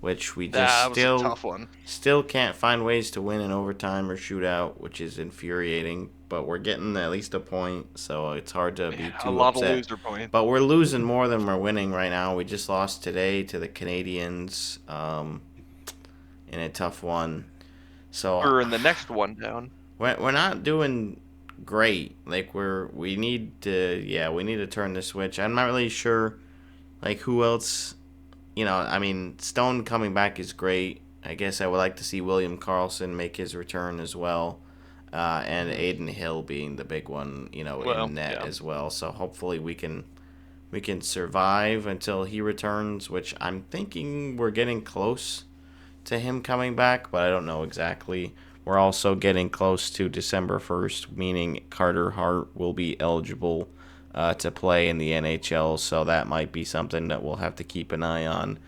which we just That was a tough one. still can't find ways to win in overtime or shootout, which is infuriating. But we're getting at least a point, so it's hard to be A too lot upset. of loser points. But we're losing more than we're winning right now. We just lost today to the Canadians in a tough one. So We're in the next one down. we're not doing great. Like we need to turn the switch. I'm not really sure like who else. I mean, Stone coming back is great. I guess I would like to see William Karlsson make his return as well, and Aiden Hill being the big one. Well, in net yeah. as well. So hopefully we can survive until he returns, which I'm thinking we're getting close to him coming back, but I don't know exactly. We're also getting close to December 1st, meaning Carter Hart will be eligible to play in the NHL, so that might be something that we'll have to keep an eye on.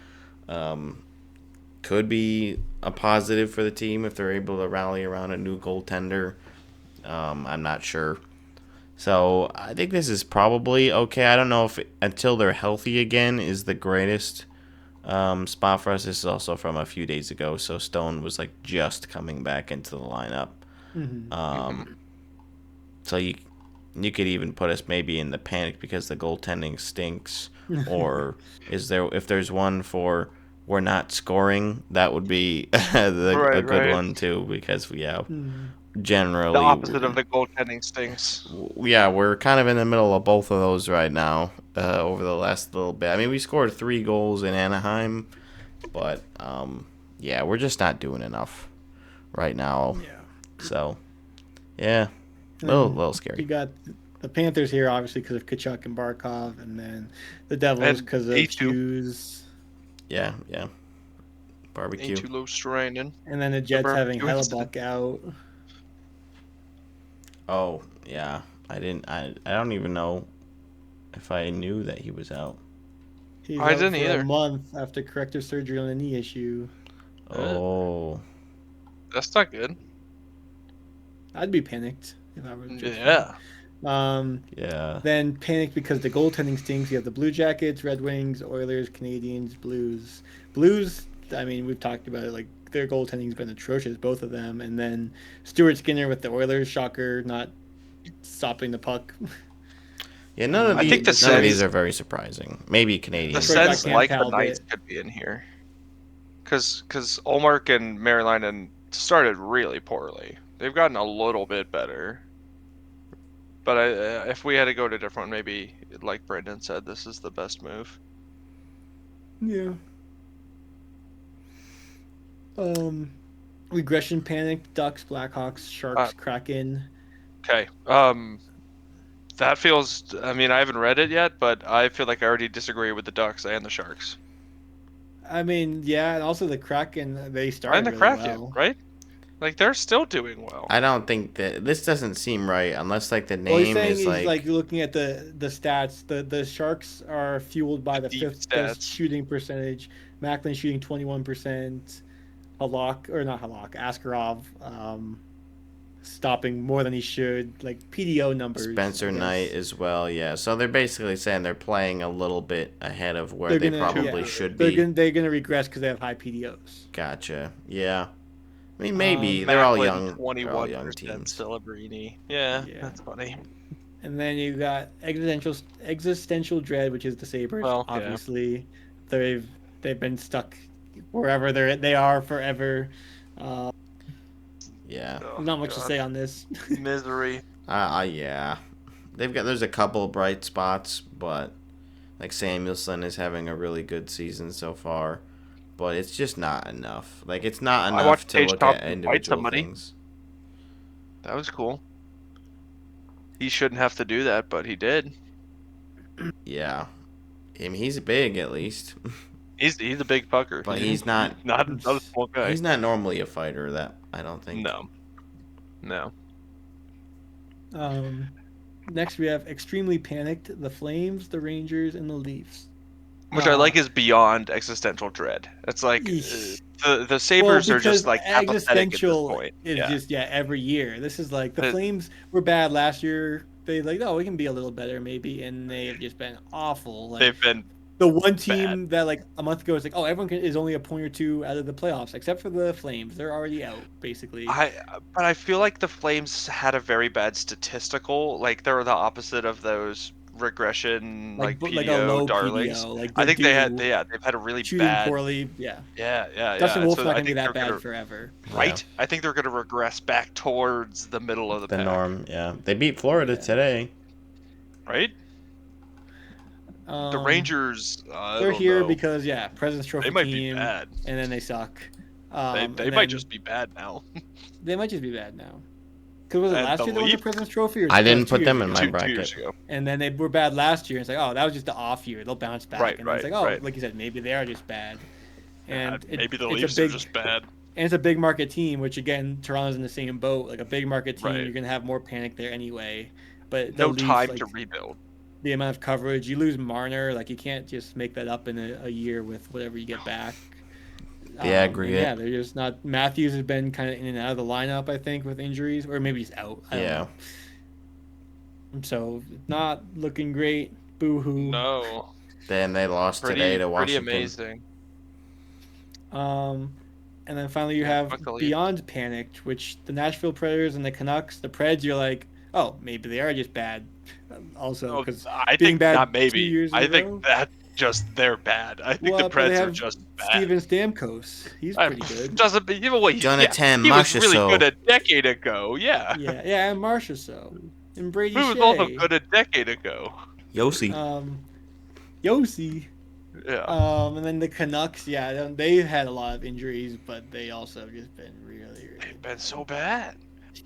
Could be a positive for the team if they're able to rally around a new goaltender. I'm not sure. So I think this is probably okay. I don't know if until they're healthy again is the greatest spot for us. This is also from a few days ago, so Stone was like just coming back into the lineup. So you could even put us maybe in the panic because the goaltending stinks, or if there's one for we're not scoring, that would be a good one too, because generally The opposite of the goaltending stinks. we're kind of in the middle of both of those right now over the last little bit. I mean, we scored 3 goals in Anaheim, but we're just not doing enough right now. Yeah. So, yeah, a little scary. You got the Panthers here, obviously, because of Kachuk and Barkov, and then the Devils because of A2. Hughes. Yeah. Barbecue. Ain't too low straining. And then the Jets having barbecue Hellebuck out. Oh, yeah. I don't even know if I knew that he was out. He's I out didn't for either. a month after corrective surgery on a knee issue. Oh. That's not good. I'd be panicked if I were Jets. Yeah. Yeah. Then panicked because the goaltending stinks. You have the Blue Jackets, Red Wings, Oilers, Canadians, Blues. Blues, I mean, we've talked about it. Like, their goaltending's been atrocious, both of them. And then Stuart Skinner with the Oilers, shocker, not stopping the puck. Yeah, none of these are very surprising. Maybe The Canadians. Sens like the Talbot. Knights could be in here. Because Olmark and Merlinen started really poorly. They've gotten a little bit better. But if we had to go to a different one, maybe, like Brendan said, this is the best move. Yeah. Regression panic, Ducks, Blackhawks, Sharks, Kraken. Okay. That feels... I mean, I haven't read it yet, but I feel like I already disagree with the Ducks and the Sharks. I mean, yeah, and also the Kraken, they started And the really Kraken, well. right? Like, they're still doing well. I don't think that this doesn't seem right unless like the What he's name saying is is like looking at the stats, the Sharks are fueled by the Deep fifth best stats. shooting percentage. Macklin shooting 21%. Askarov stopping more than he should. Like PDO numbers. Spencer I guess. Knight as well, yeah. So they're basically saying they're playing a little bit ahead of where They're they gonna- probably yeah. should They're be. gonna regress because they have high PDOs. Gotcha. Yeah. I mean, maybe Um, they're all Macklin, young. They're all young 21% teams. Celebrini. Yeah, Yeah. that's funny. And then you got existential dread, which is the Sabres. Well, yeah. Obviously, they've been stuck wherever they are forever. Yeah. Oh, Not much to God. say on this. Misery. Yeah. There's a couple bright spots, but like Samuelson is having a really good season so far, but it's just not enough. Like it's not I enough watched to Tage look Thompson at fight individual somebody. things. That was cool. He shouldn't have to do that, but he did. Yeah. I mean, he's big at least, He's a big fucker. but he's not not a small guy. he's not normally a fighter, that I don't think. No. Next, we have extremely panicked: the Flames, the Rangers, and the Leafs. Which I like is beyond existential dread. It's like Eesh. the Sabres are just because like apathetic at this existential point. is Yeah. just every year. This is like the It- Flames were bad last year. They like, oh, we can be a little better maybe, and they have just been awful. Like, They've been the one team that like a month ago was like, oh, everyone is only a point or two out of the playoffs, except for the Flames. They're already out basically. but I feel like the Flames had a very bad statistical. Like they're the opposite of those regression like PDO like a low darlings. PDO. Like I think they've they've had a really shooting bad. poorly. Yeah, Yeah. Dustin Wolf's So not I gonna be think that they're bad gonna- forever. Right? I think they're going to regress back towards the middle of the The pack. norm, yeah. They beat Florida today. Right? The Rangers. I They're don't here know. because President's Trophy They might team, be bad. and then they suck. They And might then just be bad now. They might just be bad now. Because was it And last the year they won the Leafs? President's Trophy? Or I that was didn't put 2 them years in ago? my 2 bracket. years ago. And then they were bad last year. It's like, oh, that was just the off year. They'll bounce back. Right, and then it's right, like, oh, right. like you said, maybe they are just bad. And Maybe the it's Leafs a are big, just bad. And it's a big market team, which again, Toronto's in the same boat. Like a big market team, Right. you're gonna have more panic there anyway. But the No Leafs, time like, to rebuild. the amount of coverage, you lose Marner, like you can't just make that up in a year with whatever you get back. The aggregate. Yeah, they're just not. Matthews has been kind of in and out of the lineup, I think, with injuries, or maybe he's out. I don't know. So not looking great. Boo hoo. No. Then they lost today to Pretty Washington. amazing. And then finally you have fuck the Leafs. beyond panicked, which the Nashville Predators and the Canucks, the Preds, you're like, oh, maybe they are just bad. Also, Oh, because I being think bad not 2 maybe. years in I a row? think that just they're bad. I think the Well, but they Preds are have just bad. Steven Stamkos, he's pretty good. Doesn't be even way. Jonathan he was really Marchessault. good a decade ago. Yeah. Yeah, and Marsha so, and Brady Who was Shea. also good a decade ago. Yossi. Yossi. Yeah. And then the Canucks, they had a lot of injuries, but they also have just been really They've been so bad.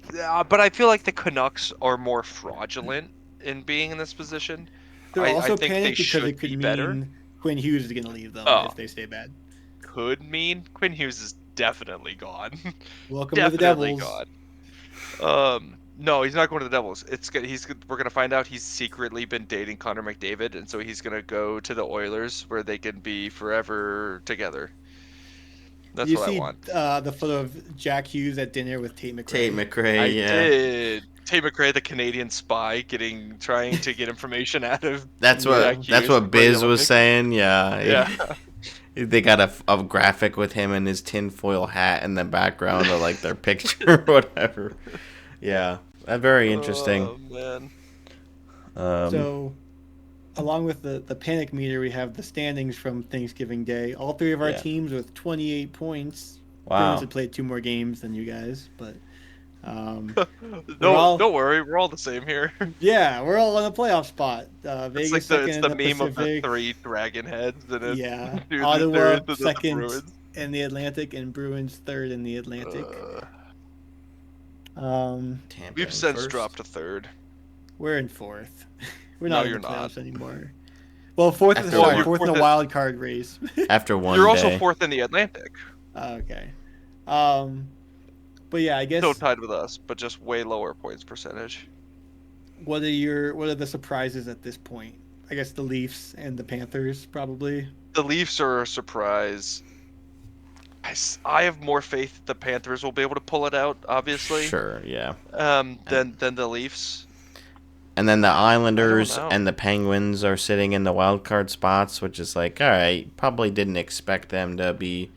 But I feel like the Canucks are more fraudulent in being in this position. They're I also think panicked they because should it could be mean better. Quinn Hughes is going to leave them Oh. if they stay bad. Could mean Quinn Hughes is definitely gone. Welcome to the Definitely Devils. gone. No, he's not going to the Devils. We're gonna find out he's secretly been dating Connor McDavid, and so he's gonna go to the Oilers where they can be forever together. That's you what see I want. the photo of Jack Hughes at dinner with Tate McRae. Tate McRae, I yeah. did. Tate McRae, the Canadian spy, trying to get information out of. That's Jack what Hughes before the Biz was Olympics. saying. Yeah. Yeah. They got a graphic with him in his tinfoil hat in the background of like their picture or whatever. Yeah, that's very interesting. Oh man. So, along with the panic meter, we have the standings from Thanksgiving Day. All three of our Yeah. teams with 28 points. Wow. Bruins had played 2 more games than you guys, but No, all- don't worry, we're all the same here. yeah, we're all on a playoff spot. Vegas It's like second it's in the the meme of the Pacific. 3 dragon heads, and it's Yeah, dude, Ottawa there is the second Bruins. in the Atlantic, and Bruins third in the Atlantic. Tampa We've in since first. dropped to 3rd. We're in 4th. We're No, not in you're the not. playoffs anymore. Well, 4th is After sorry, one- 4th in the fourth- wild card race. After one You're day. also 4th in the Atlantic, Okay. But yeah, I guess still tied with us, but just way lower points percentage. what are the surprises at this point? I guess the Leafs and the Panthers probably. The Leafs are a surprise. I have more faith that the Panthers will be able to pull it out, obviously, Sure, yeah. than the Leafs. And then the I don't Islanders know. and the Penguins are sitting in the wild card spots, which is like, all right, probably didn't expect them to be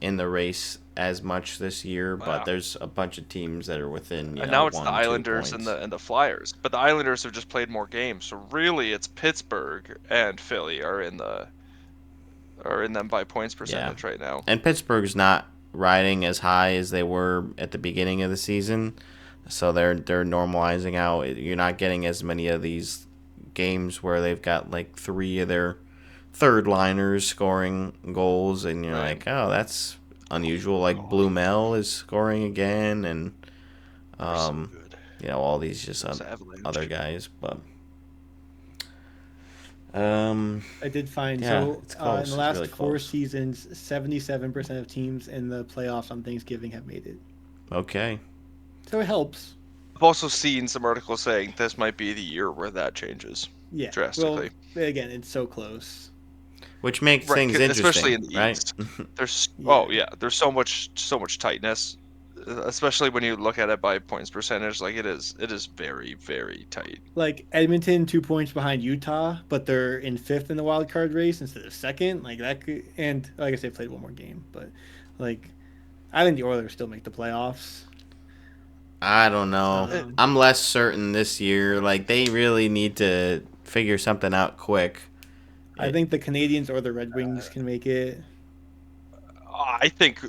in the race as much this year, but Wow. there's a bunch of teams that are within, And now it's 1, the 2 Islanders points. and the Flyers, but the Islanders have just played more games, so really it's Pittsburgh and Philly are in them by points percentage right now. And Pittsburgh's not riding as high as they were at the beginning of the season, so they're normalizing out. You're not getting as many of these games where they've got like 3 of their third liners scoring goals, and you're Right. like, oh, that's unusual. Like Blue Mel is scoring again, and They're so good. all these just Those Avalanche. other guys, but I did find it's close. in It's the last really 4 close. seasons, 77% of teams in the playoffs on Thanksgiving have made it. Okay. So it helps. I've also seen some articles saying this might be the year where that changes Yeah. drastically. Well, again, it's so close. Which makes Right, things 'cause interesting, especially in the right? East. There's Yeah. there's so much tightness, especially when you look at it by points percentage. Like it is very, very tight. Like Edmonton 2 points behind Utah, but they're in 5th in the wild card race instead of 2nd. Like that could, and like I guess they played one more game, but like I think the Oilers still make the playoffs. I don't know. Um, I'm less certain this year. Like they really need to figure something out quick. I think the Canadians or the Red Wings can make it. I think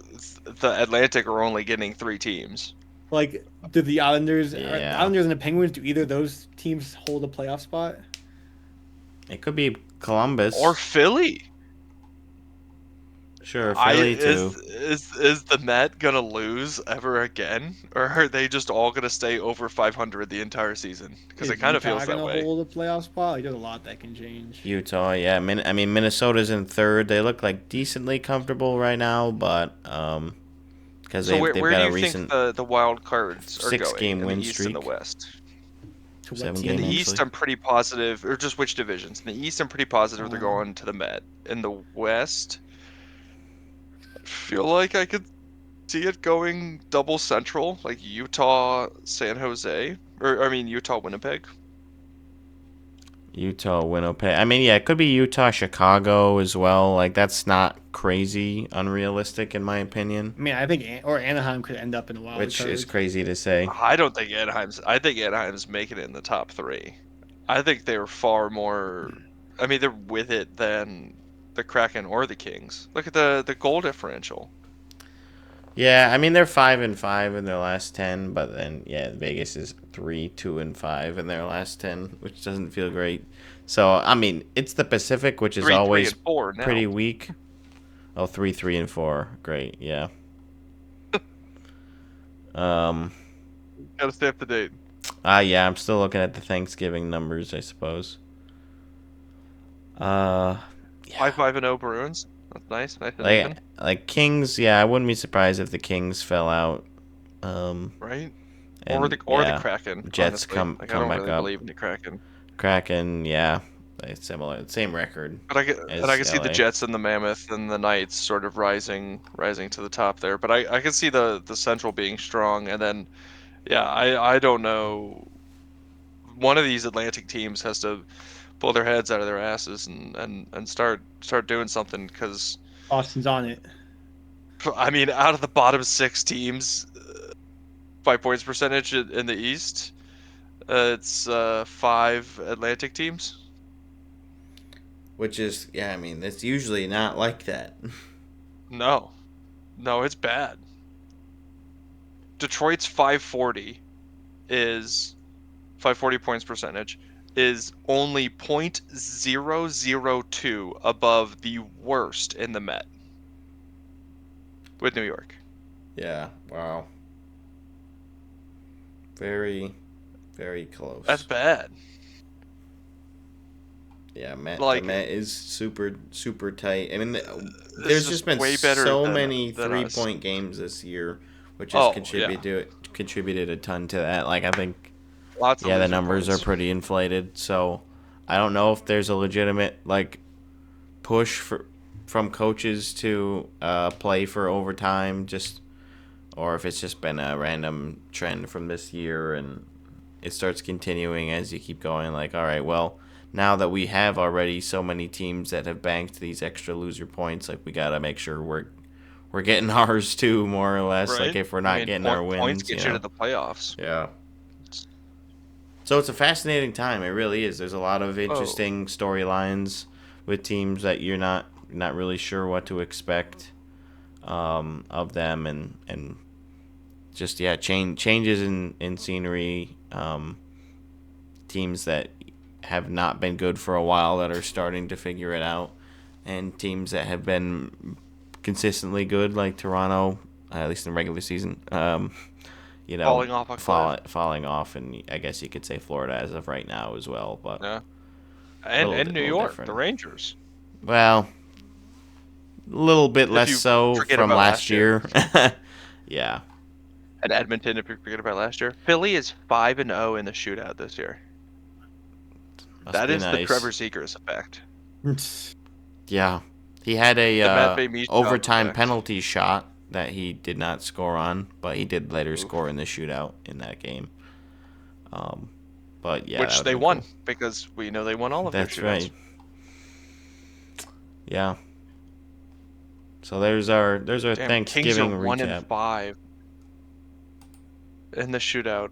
the Atlantic are only getting 3 teams. Like, do the Islanders, Yeah. the Islanders and the Penguins, do either of those teams hold a playoff spot? It could be Columbus Or Philly. Sure, Philly too. Is the Met gonna lose ever again, or are they just all gonna stay over 500 the entire season? Because Is it kind of Utah feels that gonna way. hold a playoff spot? Like, there's a lot that can change. Utah, yeah. I mean, Minnesota's in 3rd. They look like decently comfortable right now, but because So they've where got do a you recent think the wild cards are 6-game going win in the East and the streak. West? To what 7 team? In the game East, actually. I'm pretty positive, or just which divisions? In the East, I'm pretty positive they're going to the Met. In the West, I feel like I could see it going double central, like Utah, San Jose, or I mean Utah, Winnipeg. Utah, Winnipeg. I mean, yeah, it could be Utah, Chicago as well. Like that's not crazy unrealistic in my opinion, I mean, I think or Anaheim could end up in a wild which card. is crazy to say. I don't think I think Anaheim's making it in the top 3. I think they're far more. I mean, they're with it than the Kraken or the Kings. Look at the goal differential. Yeah, I mean they're 5-5 in their last 10, but then yeah, Vegas is 3-2-5 in their last 10, which doesn't feel great. So I mean, it's the Pacific, which is 3, 3, always and 4 now. pretty weak. Oh, 3-3-4, great, yeah. Gotta stay up to date. Yeah, I'm still looking at the Thanksgiving numbers, I suppose. Yeah. 5-5-0 Bruins. That's nice. Nice and even. Like Kings, yeah, I wouldn't be surprised if the Kings fell out. Right? And, Or the Kraken. Jets honestly. come I don't back really up. believe in the Kraken. Kraken, yeah, similar, same record. But I can see the LA. Jets and the Mammoth and the Knights sort of rising to the top there. But I can see the Central being strong, and then yeah, I don't know. One of these Atlantic teams has to pull their heads out of their asses and start doing something, because Austin's on it. I mean, out of the bottom 6 teams by points percentage in the East, it's 5 Atlantic teams. Which is, yeah, I mean, it's usually not like that. No, it's bad. Detroit's 540 points percentage is only 0.002 above the worst in the Met with New York. Yeah, wow. Very, very close. That's bad. Yeah, Met, Like- the Met is super, super tight. I mean, This there's is just been way better so than- many than us. 3-point games this year, which Oh, has contributed a ton to that. Like, I think, Lots of yeah, the loser numbers points. are pretty inflated. So, I don't know if there's a legitimate, like, push for from coaches to play for overtime, or if it's just been a random trend from this year and it starts continuing as you keep going. Like, all right, well, now that we have already so many teams that have banked these extra loser points, like we gotta make sure we're getting ours too, more or less. Right. Like if we're not getting our wins, points get you to the playoffs. Yeah. So it's a fascinating time. It really is. There's a lot of interesting storylines with teams that you're not really sure what to expect of them, and just changes in scenery. Teams that have not been good for a while that are starting to figure it out, and teams that have been consistently good, like Toronto, at least in the regular season. Falling off a cliff. Falling off, and I guess you could say Florida as of right now as well. But Yeah, and New York, different. the Rangers. Well, a little bit If less you so forget from about last year. Yeah. And Edmonton, if you forget about last year. Philly is 5-0 in the shootout this year. That is the Trevor Zegras effect. Yeah, he had a Matt Bamichov overtime effect. penalty shot that he did not score on, but he did later score in the shootout in that game. But yeah, Which they won because we know they won all of their shootouts. That's right. Yeah. So there's our Thanksgiving Kings are recap. 1-5 in the shootout.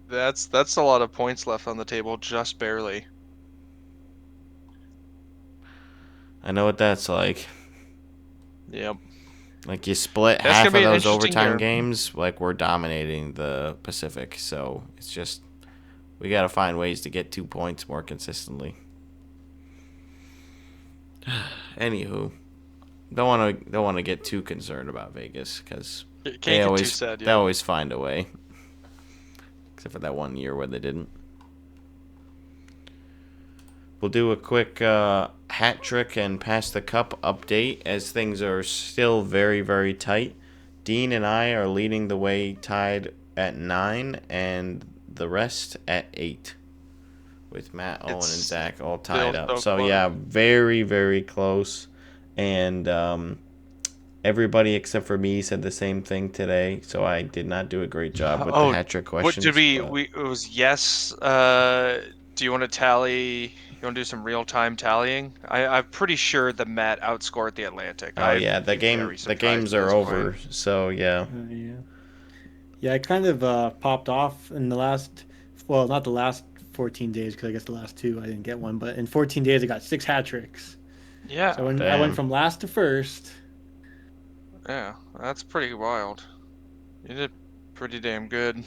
That's a lot of points left on the table, just barely. I know what that's like. Yep. Like you split That's half gonna of be an those interesting overtime year. games, like we're dominating the Pacific. So it's just we got to find ways to get 2 points more consistently. Anywho, don't want to get too concerned about Vegas because they always find a way. Except for that one year where they didn't. We'll do a quick hat trick and pass the cup update as things are still very, very tight. Dean and I are leading the way, tied at 9, and the rest at 8. With Matt, Owen, and Zach all tied up. So yeah, very, very close. And everybody except for me said the same thing today. So I did not do a great job with the hat trick questions. What did it was yes. Do you want to tally? You want to do some real time tallying? I'm pretty sure the Met outscored the Atlantic. Oh yeah, the games are over. So yeah. Yeah, I kind of popped off in the last, well, not the last 14 days because I guess the last 2 I didn't get one, but in 14 days I got 6 hat tricks. Yeah. So I went from last to first. Yeah, that's pretty wild. You did pretty damn good.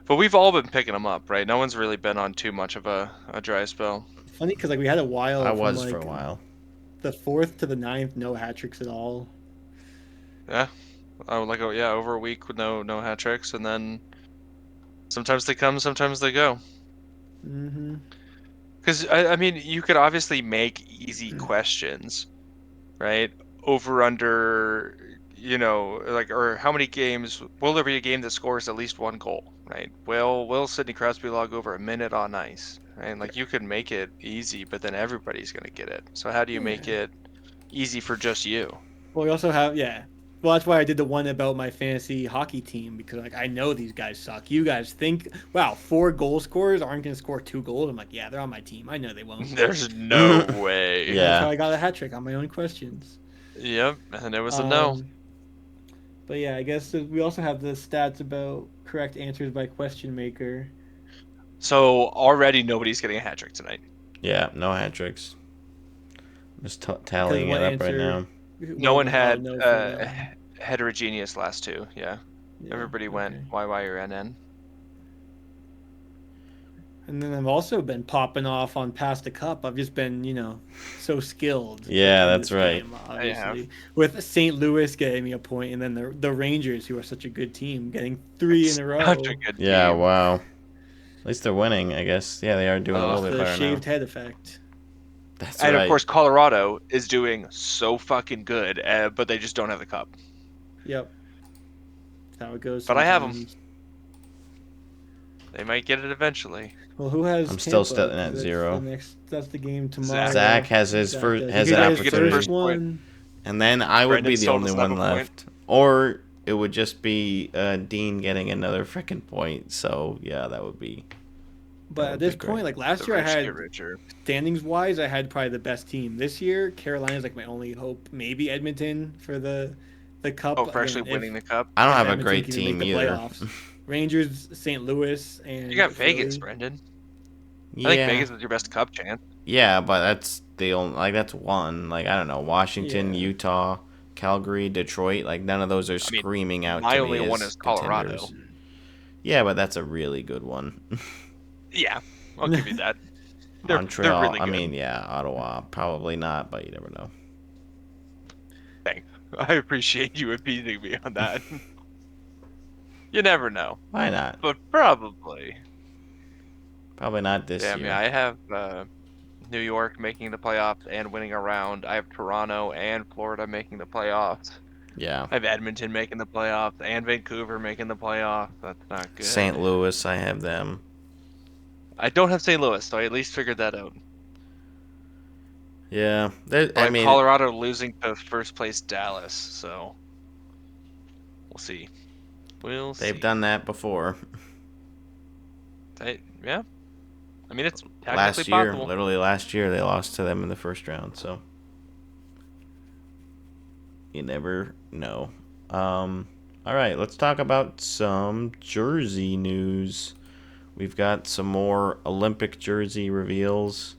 But we've all been picking them up, right? No one's really been on too much of a dry spell. Funny because like we had a while. I was for a while. The 4th to the 9th, no hat tricks at all. Yeah, over a week with no hat tricks, and then sometimes they come, sometimes they go. Mm-hmm. Because I mean, you could obviously make easy questions, right? Over under, or how many games will there be a game that scores at least 1 goal, right? Will Sidney Crosby log over a minute on ice? Right? Like you could make it easy, but then everybody's gonna get it. So how do you make it easy for just you? Well, we also have Well, that's why I did the one about my fantasy hockey team because like I know these guys suck. You guys think, wow, 4 goal scorers aren't going to score 2 goals? I'm like, yeah, they're on my team. I know they won't. There's no way. Yeah, that's how I got a hat trick on my own questions. Yep, and it was a no. But yeah, I guess we also have the stats about correct answers by question maker. So already nobody's getting a hat trick tonight. Yeah, no hat tricks. I'm just tallying it up right now. No one had heterogeneous last 2. Yeah. Everybody went YY or NN. And then I've also been popping off on Pass the Cup. I've just been, so skilled. Yeah, that's right. Game, obviously. With St. Louis getting me a point, and then the Rangers, who are such a good team, getting 3 in a row. Such a good yeah, team. Wow. At least they're winning, I guess. Yeah, they are doing a little bit better now. The shaved head effect. That's right. And of course, Colorado is doing so fucking good, but they just don't have the cup. Yep. That's how it goes. But I have them. They might get it eventually. Well, who has I'm Tampa? still sitting at That's 0. that's the game tomorrow. Zach has his first does. has He an gets his opportunity, first one. and then I would Brendan be the still only doesn't have one a point. left, or it would just be Dean getting another freaking point. So yeah, that would be. But would at this be point, great. like last The year, I rich had get richer. standings wise, I had probably the best team. This year, Carolina's like my only hope. Maybe Edmonton for the cup. Oh, for actually Again, winning the cup. I don't if have a Edmonton great can even team make the either. playoffs. Rangers, St. Louis, and You got Philly. Vegas, Brendan. Yeah, I think Vegas is your best cup chance. yeah, but that's the only that's one. Like I don't know, Washington, Yeah. Utah, Calgary, Detroit. Like none of those are mean, screaming out my to only me one as is Colorado. contenders. Yeah, but that's a really good one. Yeah, I'll give you that. They're Montreal. really good. I mean, yeah, Ottawa probably not, but you never know. Thanks. I appreciate you appeasing me on that. You never know, Why not? but probably. Probably not this Yeah, I year. mean, I have New York making the playoffs and winning a round. I have Toronto and Florida making the playoffs. Yeah. I have Edmonton making the playoffs and Vancouver making the playoffs. That's not good. St. Louis, I have them. I don't have St. Louis, so I at least figured that out. Yeah. I I have mean, Colorado losing to first place Dallas, so we'll see. We'll see. they've done that before. Yeah. I mean, it's technically Last year, possible. literally last year, they lost to them in the first round. So you never know. All right, let's talk about some jersey news. We've got some more Olympic jersey reveals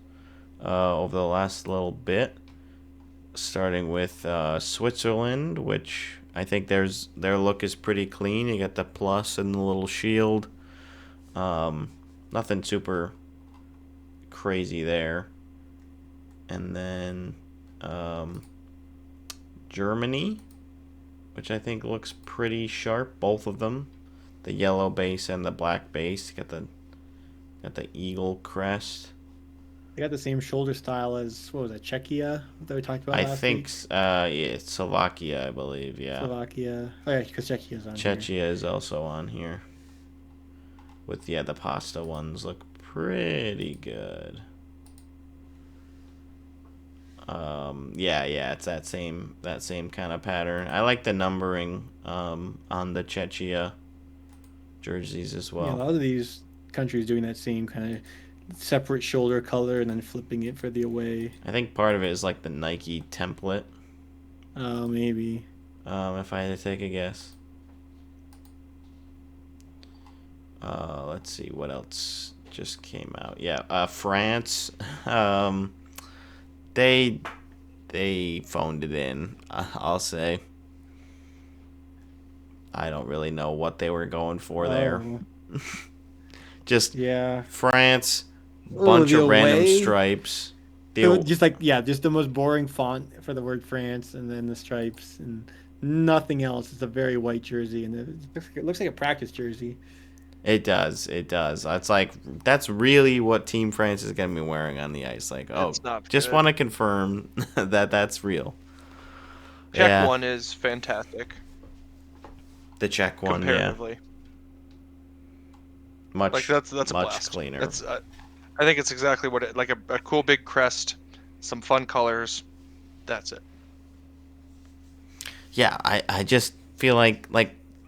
over the last little bit, starting with Switzerland, which I think their look is pretty clean. You got the plus and the little shield. Nothing super crazy there. And then Germany, which I think looks pretty sharp, both of them. The yellow base and the black base. Got the eagle crest. They got the same shoulder style as what was that, Czechia that we talked about I last think week? yeah, it's Slovakia, I believe. Yeah. Slovakia. Oh yeah, because Czechia's on here. Czechia is also on here. With the pasta ones look pretty good. Yeah, it's that same kind of pattern. I like the numbering on the Czechia jerseys as Yeah, a well. lot of these countries doing that same kind of separate shoulder color and then flipping it for the away. I think part of it is like the Nike template. Maybe. If I had to take a guess. Let's see what else just came out. Yeah, France. They phoned it in. I'll say. I don't really know what they were going for there. Oh, Just yeah. France, bunch the of random away? stripes. Just the most boring font for the word France, and then the stripes and nothing else. It's a very white jersey, and it looks like a practice jersey. It does. It's like that's really what Team France is gonna be wearing on the ice. Like, oh, It's not just good. want to confirm that that's real. Czech Yeah. one is fantastic The Czech one, yeah, comparatively. much Like that's a much blast. cleaner. That's I think it's exactly what it like a cool big crest, some fun colors. That's it. Yeah, I just feel like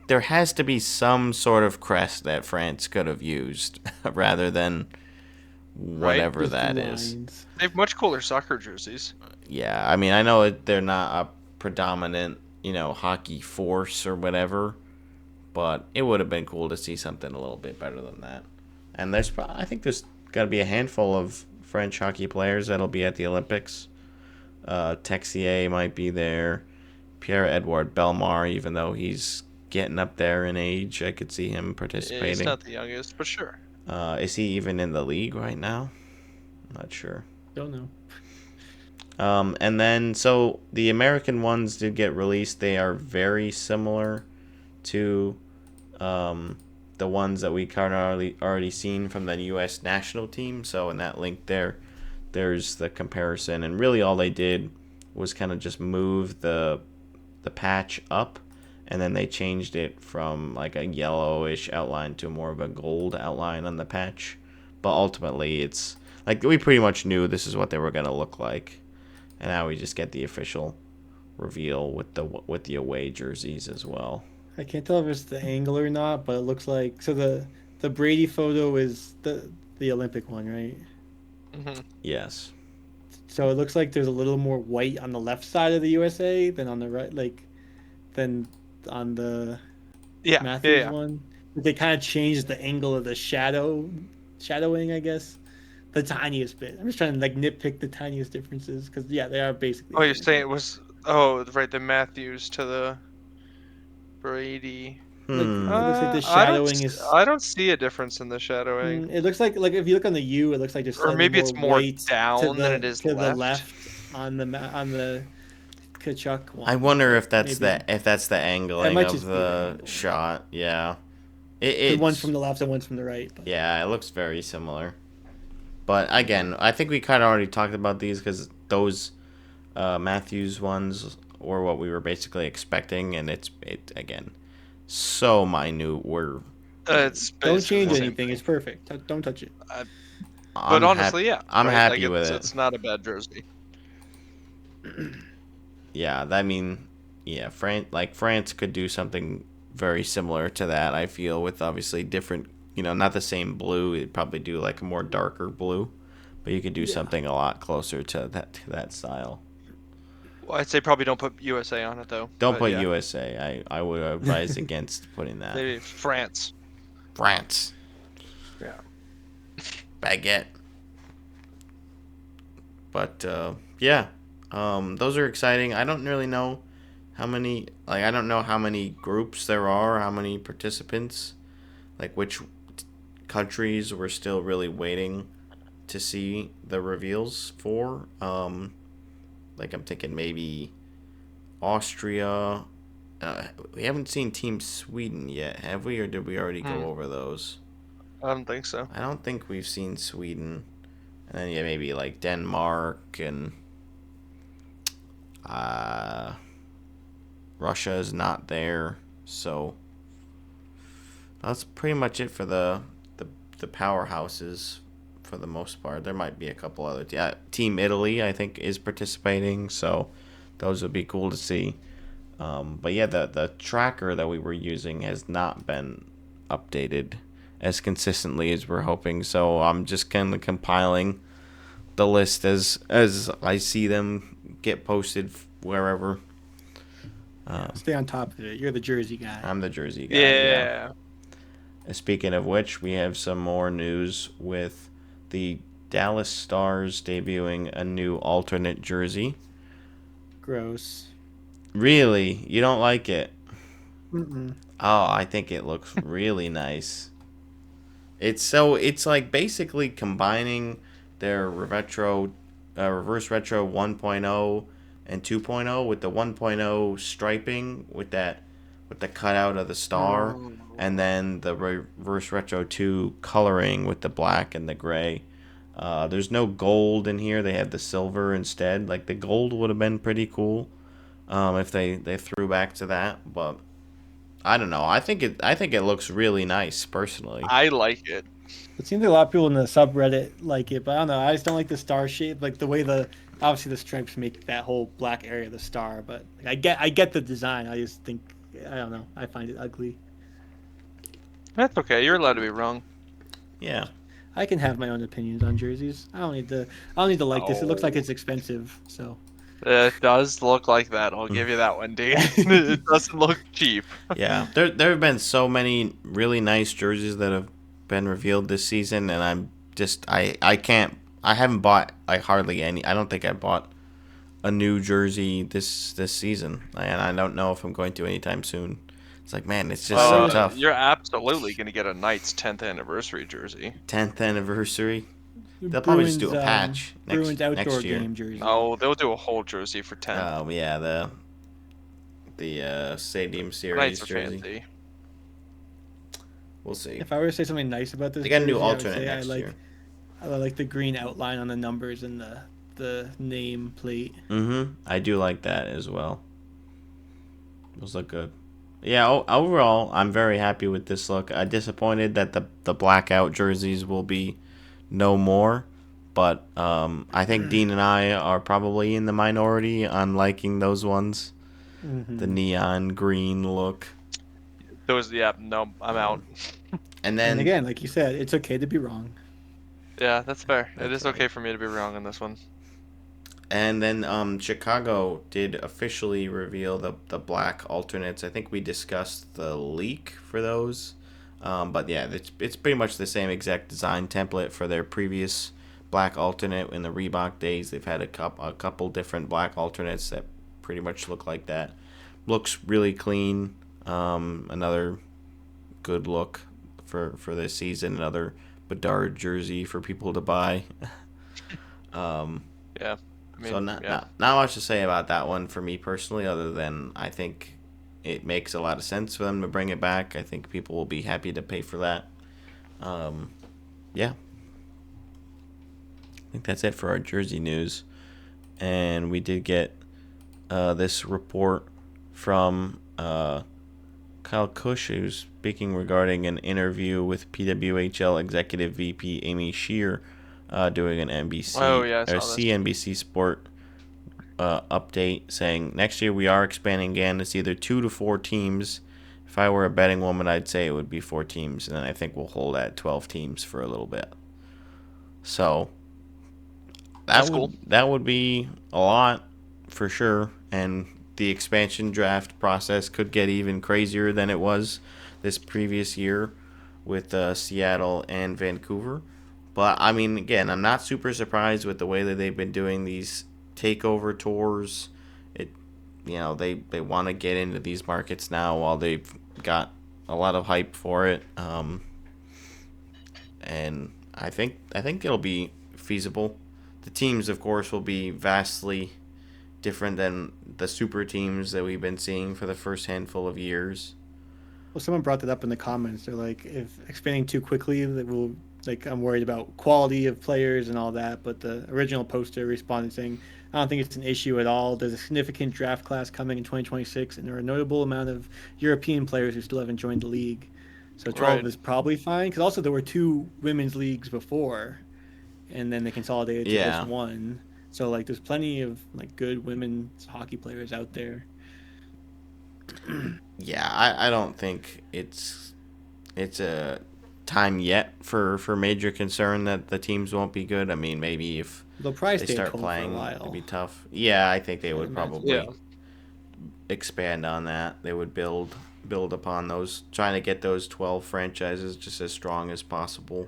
there has to be some sort of crest that France could have used rather than whatever Just that the is. lines. They have much cooler soccer jerseys. Yeah, I mean, I know they're not a predominant, hockey force or whatever, but it would have been cool to see something a little bit better than that. And I think there's got to be a handful of French hockey players that'll be at the Olympics. Texier might be there. Pierre-Edouard Bellemare, even though he's getting up there in age, I could see him participating. He's not the youngest, but sure. Is he even in the league right now? I'm not sure. Don't know. And then, so the American ones did get released. They are very similar to the ones that we kind of already seen from the U.S. national team. So in that link there's the comparison. And really all they did was kind of just move the patch up and then they changed it from like a yellowish outline to more of a gold outline on the patch. But ultimately, it's like we pretty much knew this is what they were gonna look like, and now we just get the official reveal with the away jerseys as well. I can't tell if it's the angle or not, but it looks like so the Brady photo is the Olympic one, right? Mm-hmm. Yes. So it looks like there's a little more white on the left side of the USA than on the right, than on the Matthews one. They kind of changed the angle of the shadowing, I guess, the tiniest bit. I'm just trying to like nitpick the tiniest differences because they are basically. Oh, you're saying it was right, the Matthews to the Brady. Like it looks like the shadowing is. I don't see a difference in the shadowing. It looks like if you look on the U, it looks like there's Or slightly maybe it's more white down than it is to the left. on the Kachuk one. I wonder if that's Maybe. the angling might of just be the the angle. shot. Yeah. The one's from the left and one's from the right. But. Yeah, it looks very similar. But again, I think we kind of already talked about these because those Matthews ones were what we were basically expecting, and it again so minute. It's Don't basically change the same anything. thing. It's perfect. Don't touch it. But honestly, yeah, I'm right? happy Like, with it. It's not a bad jersey. Yeah, France could do something very similar to that. I feel with obviously different, not the same blue. It'd probably do like a more darker blue, but you could do something a lot closer to that style. Well, I'd say probably don't put USA on it though. Don't but put yeah. USA. I would advise against putting that. Maybe France. France. Yeah. Baguette. But yeah, those are exciting. I don't really know how many. I don't know how many groups there are, how many participants, like which countries we're still really waiting to see the reveals for. Like I'm thinking maybe Austria. We haven't seen Team Sweden yet, have we? Or did we already go over those? I don't think so. I don't think we've seen Sweden. And then maybe like Denmark and Russia is not there. So that's pretty much it for the powerhouses for the most part. There might be a couple other Team Italy I think is participating, so those would be cool to see. But yeah, the tracker that we were using has not been updated as consistently as we're hoping, so I'm just kind of compiling the list as I see them get posted wherever. Stay on top of it. You're the Jersey guy. I'm the Jersey guy. Yeah. Speaking of which, we have some more news with the Dallas Stars debuting a new alternate jersey. Gross. Really? You don't like it? Mm-mm. Oh, I think it looks really nice. It's like basically combining their reverse retro 1.0 and 2.0 with the 1.0 striping with the cutout of the star, and then the reverse retro 2 coloring with the black and the gray. There's no gold in here. They had the silver instead. Like the gold would have been pretty cool if they threw back to that, but I don't know. I think it looks really nice personally. I like it. It seems like a lot of people in the subreddit like it, but I don't know. I just don't like the star shape, like the way obviously the stripes make that whole black area the star. But I get the design. I just think I don't know. I find it ugly. That's okay. You're allowed to be wrong. Yeah. I can have my own opinions on jerseys. I don't need to like this. It looks like it's expensive, so. It does look like that. I'll give you that one, Dean. It doesn't look cheap. Yeah. There have been so many really nice jerseys that have been revealed this season, and I'm just I haven't bought like hardly any. I don't think I bought a new jersey this season, and I don't know if I'm going to anytime soon. It's like, man, it's just so tough. You're absolutely going to get a Knights 10th anniversary jersey. 10th anniversry. They'll probably just do a patch Bruins outdoor next year. game jersey. Oh, they'll do a whole jersey for 10. Oh yeah, the Stadium Series Knights are jersey. fancy. We'll see. If I were to say something nice about this, They got a new jersey, I would alternate say next year. I like the green outline on the numbers and the name plate. I do like that as well. Those look good. Yeah, overall, I'm very happy with this look. I'm disappointed that the blackout jerseys will be no more, but I think Dean and I are probably in the minority on liking those ones. The neon green look. Those, yeah, no, I'm out. And And then again, like you said, it's okay to be wrong. Yeah, that's fair. It That's is okay right. for me to be wrong on this one. And then Chicago did officially reveal the black alternates. I think we discussed the leak for those. But yeah, it's pretty much the same exact design template for their previous black alternate in the Reebok days. They've had a couple different black alternates that pretty much look like that. Looks really clean. Another good look for this season. Another Bedard jersey for people to buy. Yeah. I mean, So not much to say about that one for me personally, other than I think it makes a lot of sense for them to bring it back. I think people will be happy to pay for that. Yeah. I think that's it for our jersey news. And we did get this report from Kyle Cush, who's speaking regarding an interview with PWHL Executive VP Amy Shear doing an NBC Oh, yeah, I or saw this. CNBC Sport update saying next year we are expanding again. It's either 2 to 4 teams. If I were a betting woman, I'd say it would be 4 teams, and then I think we'll hold at 12 teams for a little bit. So That's cool. that would be a lot for sure, and the expansion draft process could get even crazier than it was this previous year with Seattle and Vancouver. But I mean, again, I'm not super surprised with the way that they've been doing these takeover tours. They want to get into these markets now while they've got a lot of hype for it. And I think it'll be feasible. The teams, of course, will be vastly different than the super teams that we've been seeing for the first handful of years. Well, someone brought that up in the comments. They're like, if expanding too quickly, that will I'm worried about quality of players and all that. But the original poster responded saying, I don't think it's an issue at all. There's a significant draft class coming in 2026, and there are a notable amount of European players who still haven't joined the league. So 12 Right. is probably fine. Because also there were 2 women's leagues before, and then they consolidated to Yeah. just one. So there's plenty of good women's hockey players out there. Yeah, I don't think it's a time yet for major concern that the teams won't be good. I mean, maybe if They'll probably they stay start cold playing, for a it'd while. be tough. Yeah, I think they I'd would imagine. probably Yeah. expand on that. They would build upon those, trying to get those 12 franchises just as strong as possible.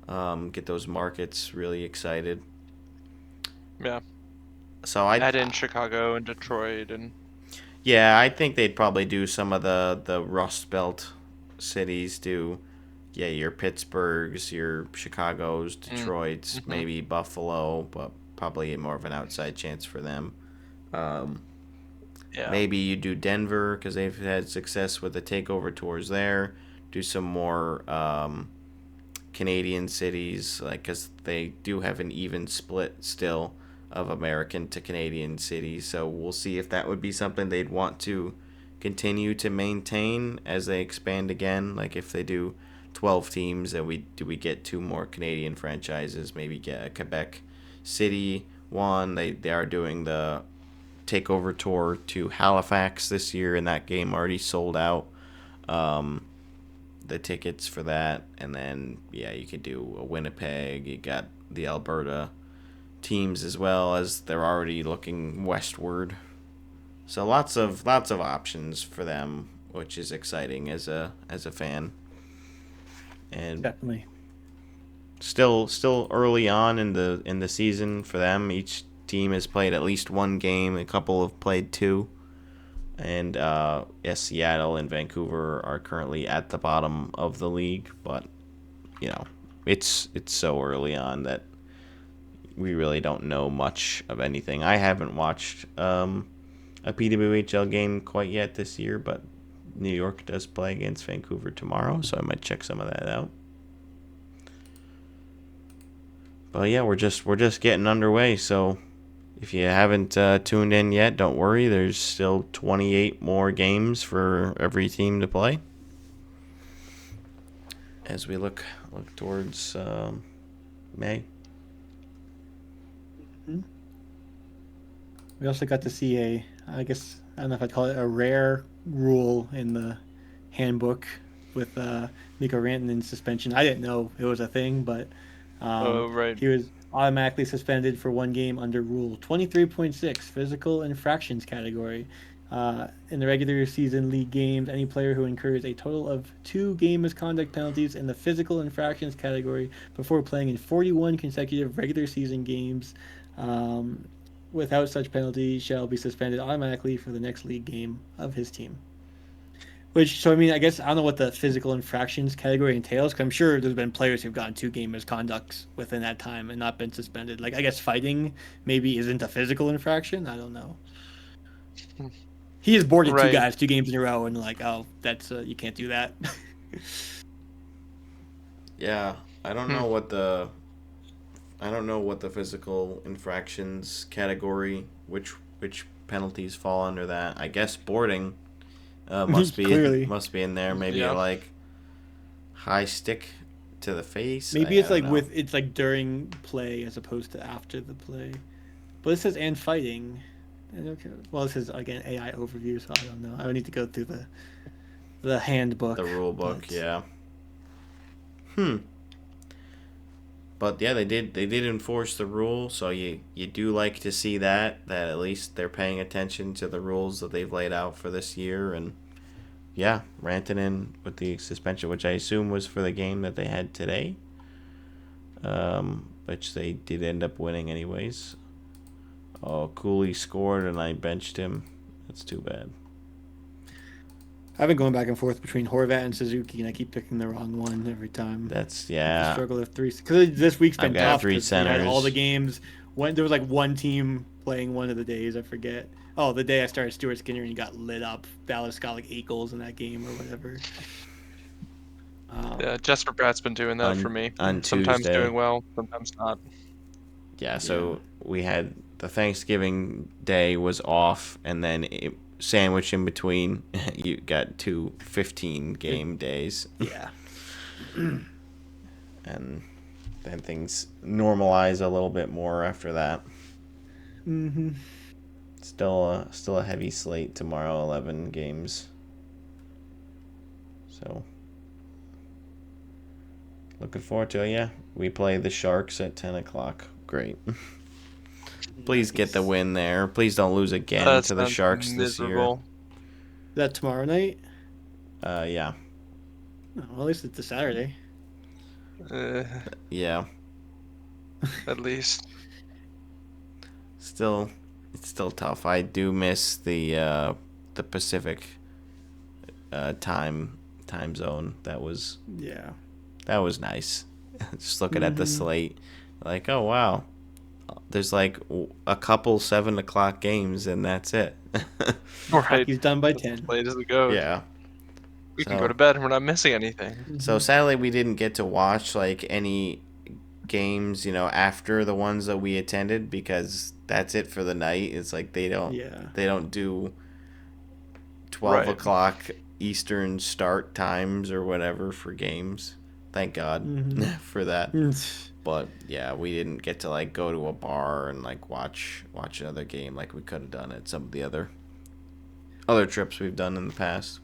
Get those markets really excited. Yeah. So I Add in Chicago and Detroit and Yeah, I think they'd probably do some of the Rust Belt cities. Your Pittsburghs, your Chicago's, Detroit's, Mhm. maybe Buffalo, but probably more of an outside chance for them. yeah. Maybe you do Denver because they've had success with the takeover tours there. Do some more Canadian cities, because they do have an even split still of American to Canadian cities. So we'll see if that would be something they'd want to continue to maintain as they expand again. Like if they do 12 teams, and we get 2 more Canadian franchises, maybe get a Quebec City one. They are doing the takeover tour to Halifax this year, and that game already sold out. The tickets for that, and then you could do a Winnipeg. You got the Alberta teams as well, as they're already looking westward. So lots of options for them, which is exciting as a fan. And Definitely. still early on in the season for them. Each team has played at least 1 game. A couple have played 2. And Seattle and Vancouver are currently at the bottom of the league, but it's so early on that we really don't know much of anything. I haven't watched a PWHL game quite yet this year, but New York does play against Vancouver tomorrow, so I might check some of that out. But yeah, we're just getting underway, so if you haven't tuned in yet, don't worry. There's still 28 more games for every team to play. As we look towards May. We also got to see I don't know if I'd call it a rare rule in the handbook with Mikko Rantanen's suspension. I didn't know it was a thing, but right. he was automatically suspended for one game under Rule 23.6, physical infractions category. In the regular season league games, any player who incurs a total of 2 game misconduct penalties in the physical infractions category before playing in 41 consecutive regular season games without such penalty shall be suspended automatically for the next league game of his team. So I mean, I guess I don't know what the physical infractions category entails, because I'm sure there's been players who've gotten 2 game misconducts within that time and not been suspended. Like, I guess fighting maybe isn't a physical infraction. I don't know. He has boarded 2 guys 2 games in a row, and like, oh, that's you can't do that. Yeah, I don't know what the physical infractions category, which penalties fall under that. I guess boarding must be in there. Maybe like high stick to the face. Maybe it's like during play as opposed to after the play. But it says and fighting. Okay. Well, this is again AI overview, so I don't know. I would need to go through the handbook, the rule book. Yeah. But yeah, they did enforce the rule, so you do like to see that at least they're paying attention to the rules that they've laid out for this year. And yeah, Rantanen with the suspension, which I assume was for the game that they had today, which they did end up winning anyways. Oh, Cooley scored and I benched him. That's too bad. I've been going back and forth between Horvat and Suzuki, and I keep picking the wrong one every time. That's I struggle with 3 because this week's been tough. 3 centers. All the games. There was like one team playing one of the days. I forget. Oh, the day I started Stuart Skinner and he got lit up. Dallas got like 8 goals in that game or whatever. Yeah, Jesper Bratt's been doing that for me. On sometimes Tuesday. Doing well, sometimes not. Yeah, so we had the Thanksgiving day was off, and then sandwiched in between, you got 2 15-game days. Yeah. And then things normalize a little bit more after that. Mm-hmm. Still a heavy slate tomorrow, 11 games. So, looking forward to it. Yeah, we play the Sharks at 10 o'clock. Great. Please get the win there. Please don't lose again to the Sharks miserable. Is that tomorrow night? Yeah. Oh, well, at least it's a Saturday. Yeah. At least. It's still tough. I do miss the Pacific time zone. That was nice. Just looking at the slate, like, oh wow, there's like a couple 7 o'clock games and that's it. Right. He's done by 10. As late as it goes. Yeah. We can go to bed and we're not missing anything. So sadly, we didn't get to watch like any games, after the ones that we attended, because that's it for the night. It's like they don't do 12 o'clock Eastern start times or whatever for games. Thank God for that. But yeah, we didn't get to like go to a bar and like watch another game like we could have done at some of the other trips we've done in the past.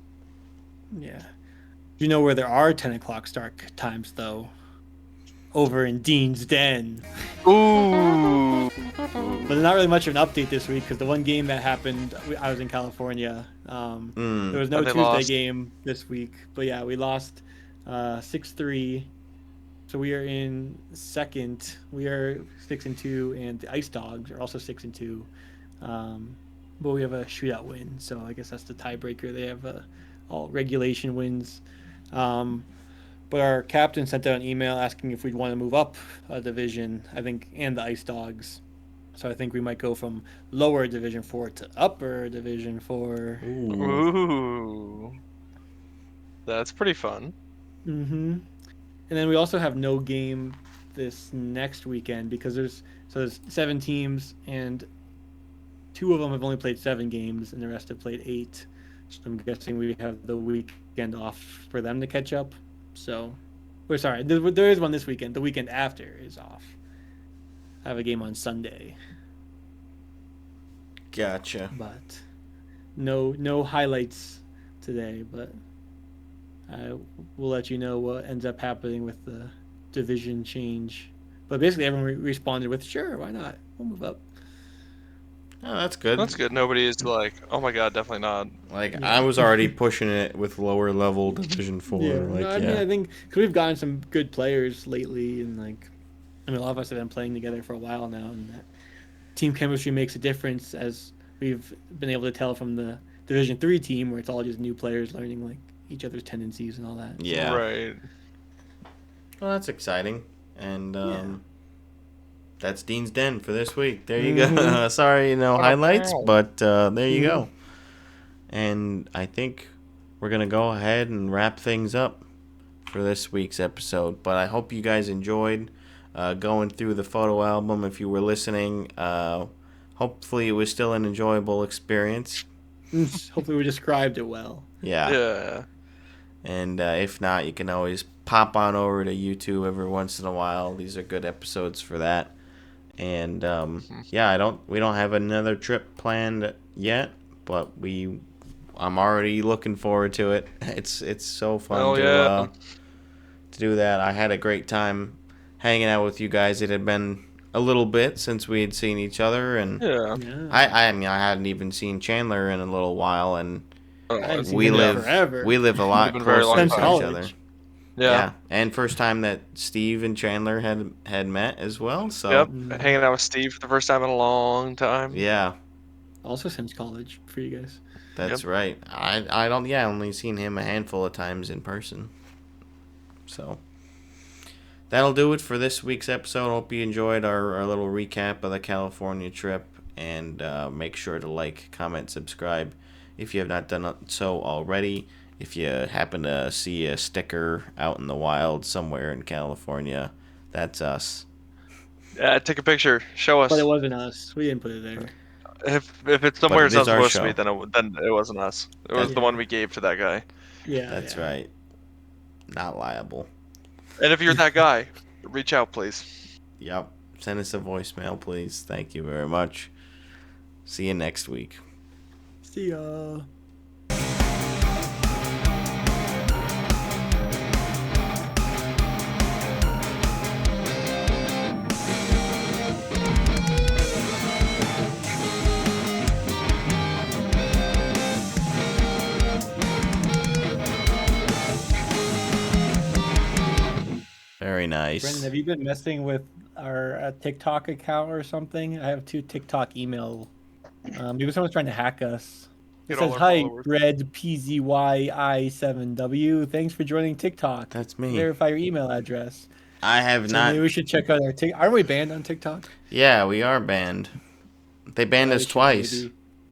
Yeah. Do you know where there are 10 o'clock start times though? Over in Dean's Den. Ooh. But there's not really much of an update this week because the one game that happened, I was in California. There was no Tuesday game this week. But yeah, we lost 6-3. So we are in second. We are 6-2, and the Ice Dogs are also 6-2. But we have a shootout win, so I guess that's the tiebreaker. They have all regulation wins. But our captain sent out an email asking if we'd want to move up a division, I think, and the Ice Dogs. So I think we might go from lower Division 4 to upper Division 4. Ooh. That's pretty fun. Mm-hmm. And then we also have no game this next weekend because there's 7 teams, and 2 of them have only played 7 games, and the rest have played 8. So I'm guessing we have the weekend off for them to catch up. So, we're sorry. There is one this weekend. The weekend after is off. I have a game on Sunday, Gotcha. but no highlights today. But I will let you know what ends up happening with the division change. But basically, everyone responded with, "Sure, why not? We'll move up." Oh, that's good. That's good. Nobody is like, oh my god, definitely not. Like, Yeah. I was already pushing it with lower level Division 4. Yeah, Like, no, I mean, I think because we've gotten some good players lately, and like, I mean, a lot of us have been playing together for a while now, and that team chemistry makes a difference, as we've been able to tell from the Division 3 team, where it's all just new players learning like each other's tendencies and all that. Yeah. Right. Well, that's exciting. And Yeah. that's Dean's Den for this week. There you go. Sorry, no highlights, but there you go. And I think we're going to go ahead and wrap things up for this week's episode. But I hope you guys enjoyed going through the photo album. If you were listening, hopefully it was still an enjoyable experience. Hopefully, we described it well. Yeah. Yeah. And if not, you can always pop on over to YouTube every once in a while. These are good episodes for that. And yeah, we don't have another trip planned yet, but I'm already looking forward to it. It's so fun to do that. I had a great time hanging out with you guys. It had been a little bit since we had seen each other, and Yeah. I mean, I hadn't even seen Chandler in a little while, and I haven't seen we him in live forever. we live a lot Been a very closer long to Since each college. other. Yeah. And first time that Steve and Chandler had met as well. So Yep. Hanging out with Steve for the first time in a long time. yeah, Also since college for you guys. that's right. I only seen him a handful of times in person. So that'll do it for this week's episode. Hope you enjoyed our little recap of the California trip, and make sure to like, comment, subscribe if you have not done so already. If you happen to see a sticker out in the wild somewhere in California, that's us. Yeah, take a picture. Show us. But it wasn't us. We didn't put it there. If it's somewhere it it's is not our supposed to be, show. then it wasn't us. It was Yeah. the one we gave to that guy. Yeah. That's right. Not liable. And if you're that guy, reach out, please. Yep. Send us a voicemail, please. Thank you very much. See you next week. See ya. Very nice. Brendan, have you been messing with our TikTok account or something? I have 2 TikTok email. Maybe someone's trying to hack us. It Get all says, our "Hi, followers." Red PZYI7W. Thanks for joining TikTok. That's me. Verify your email address." I have So not. maybe we should check out our TikTok. Aren't we banned on TikTok? Yeah, we are banned. They banned Yeah, us we should twice. maybe-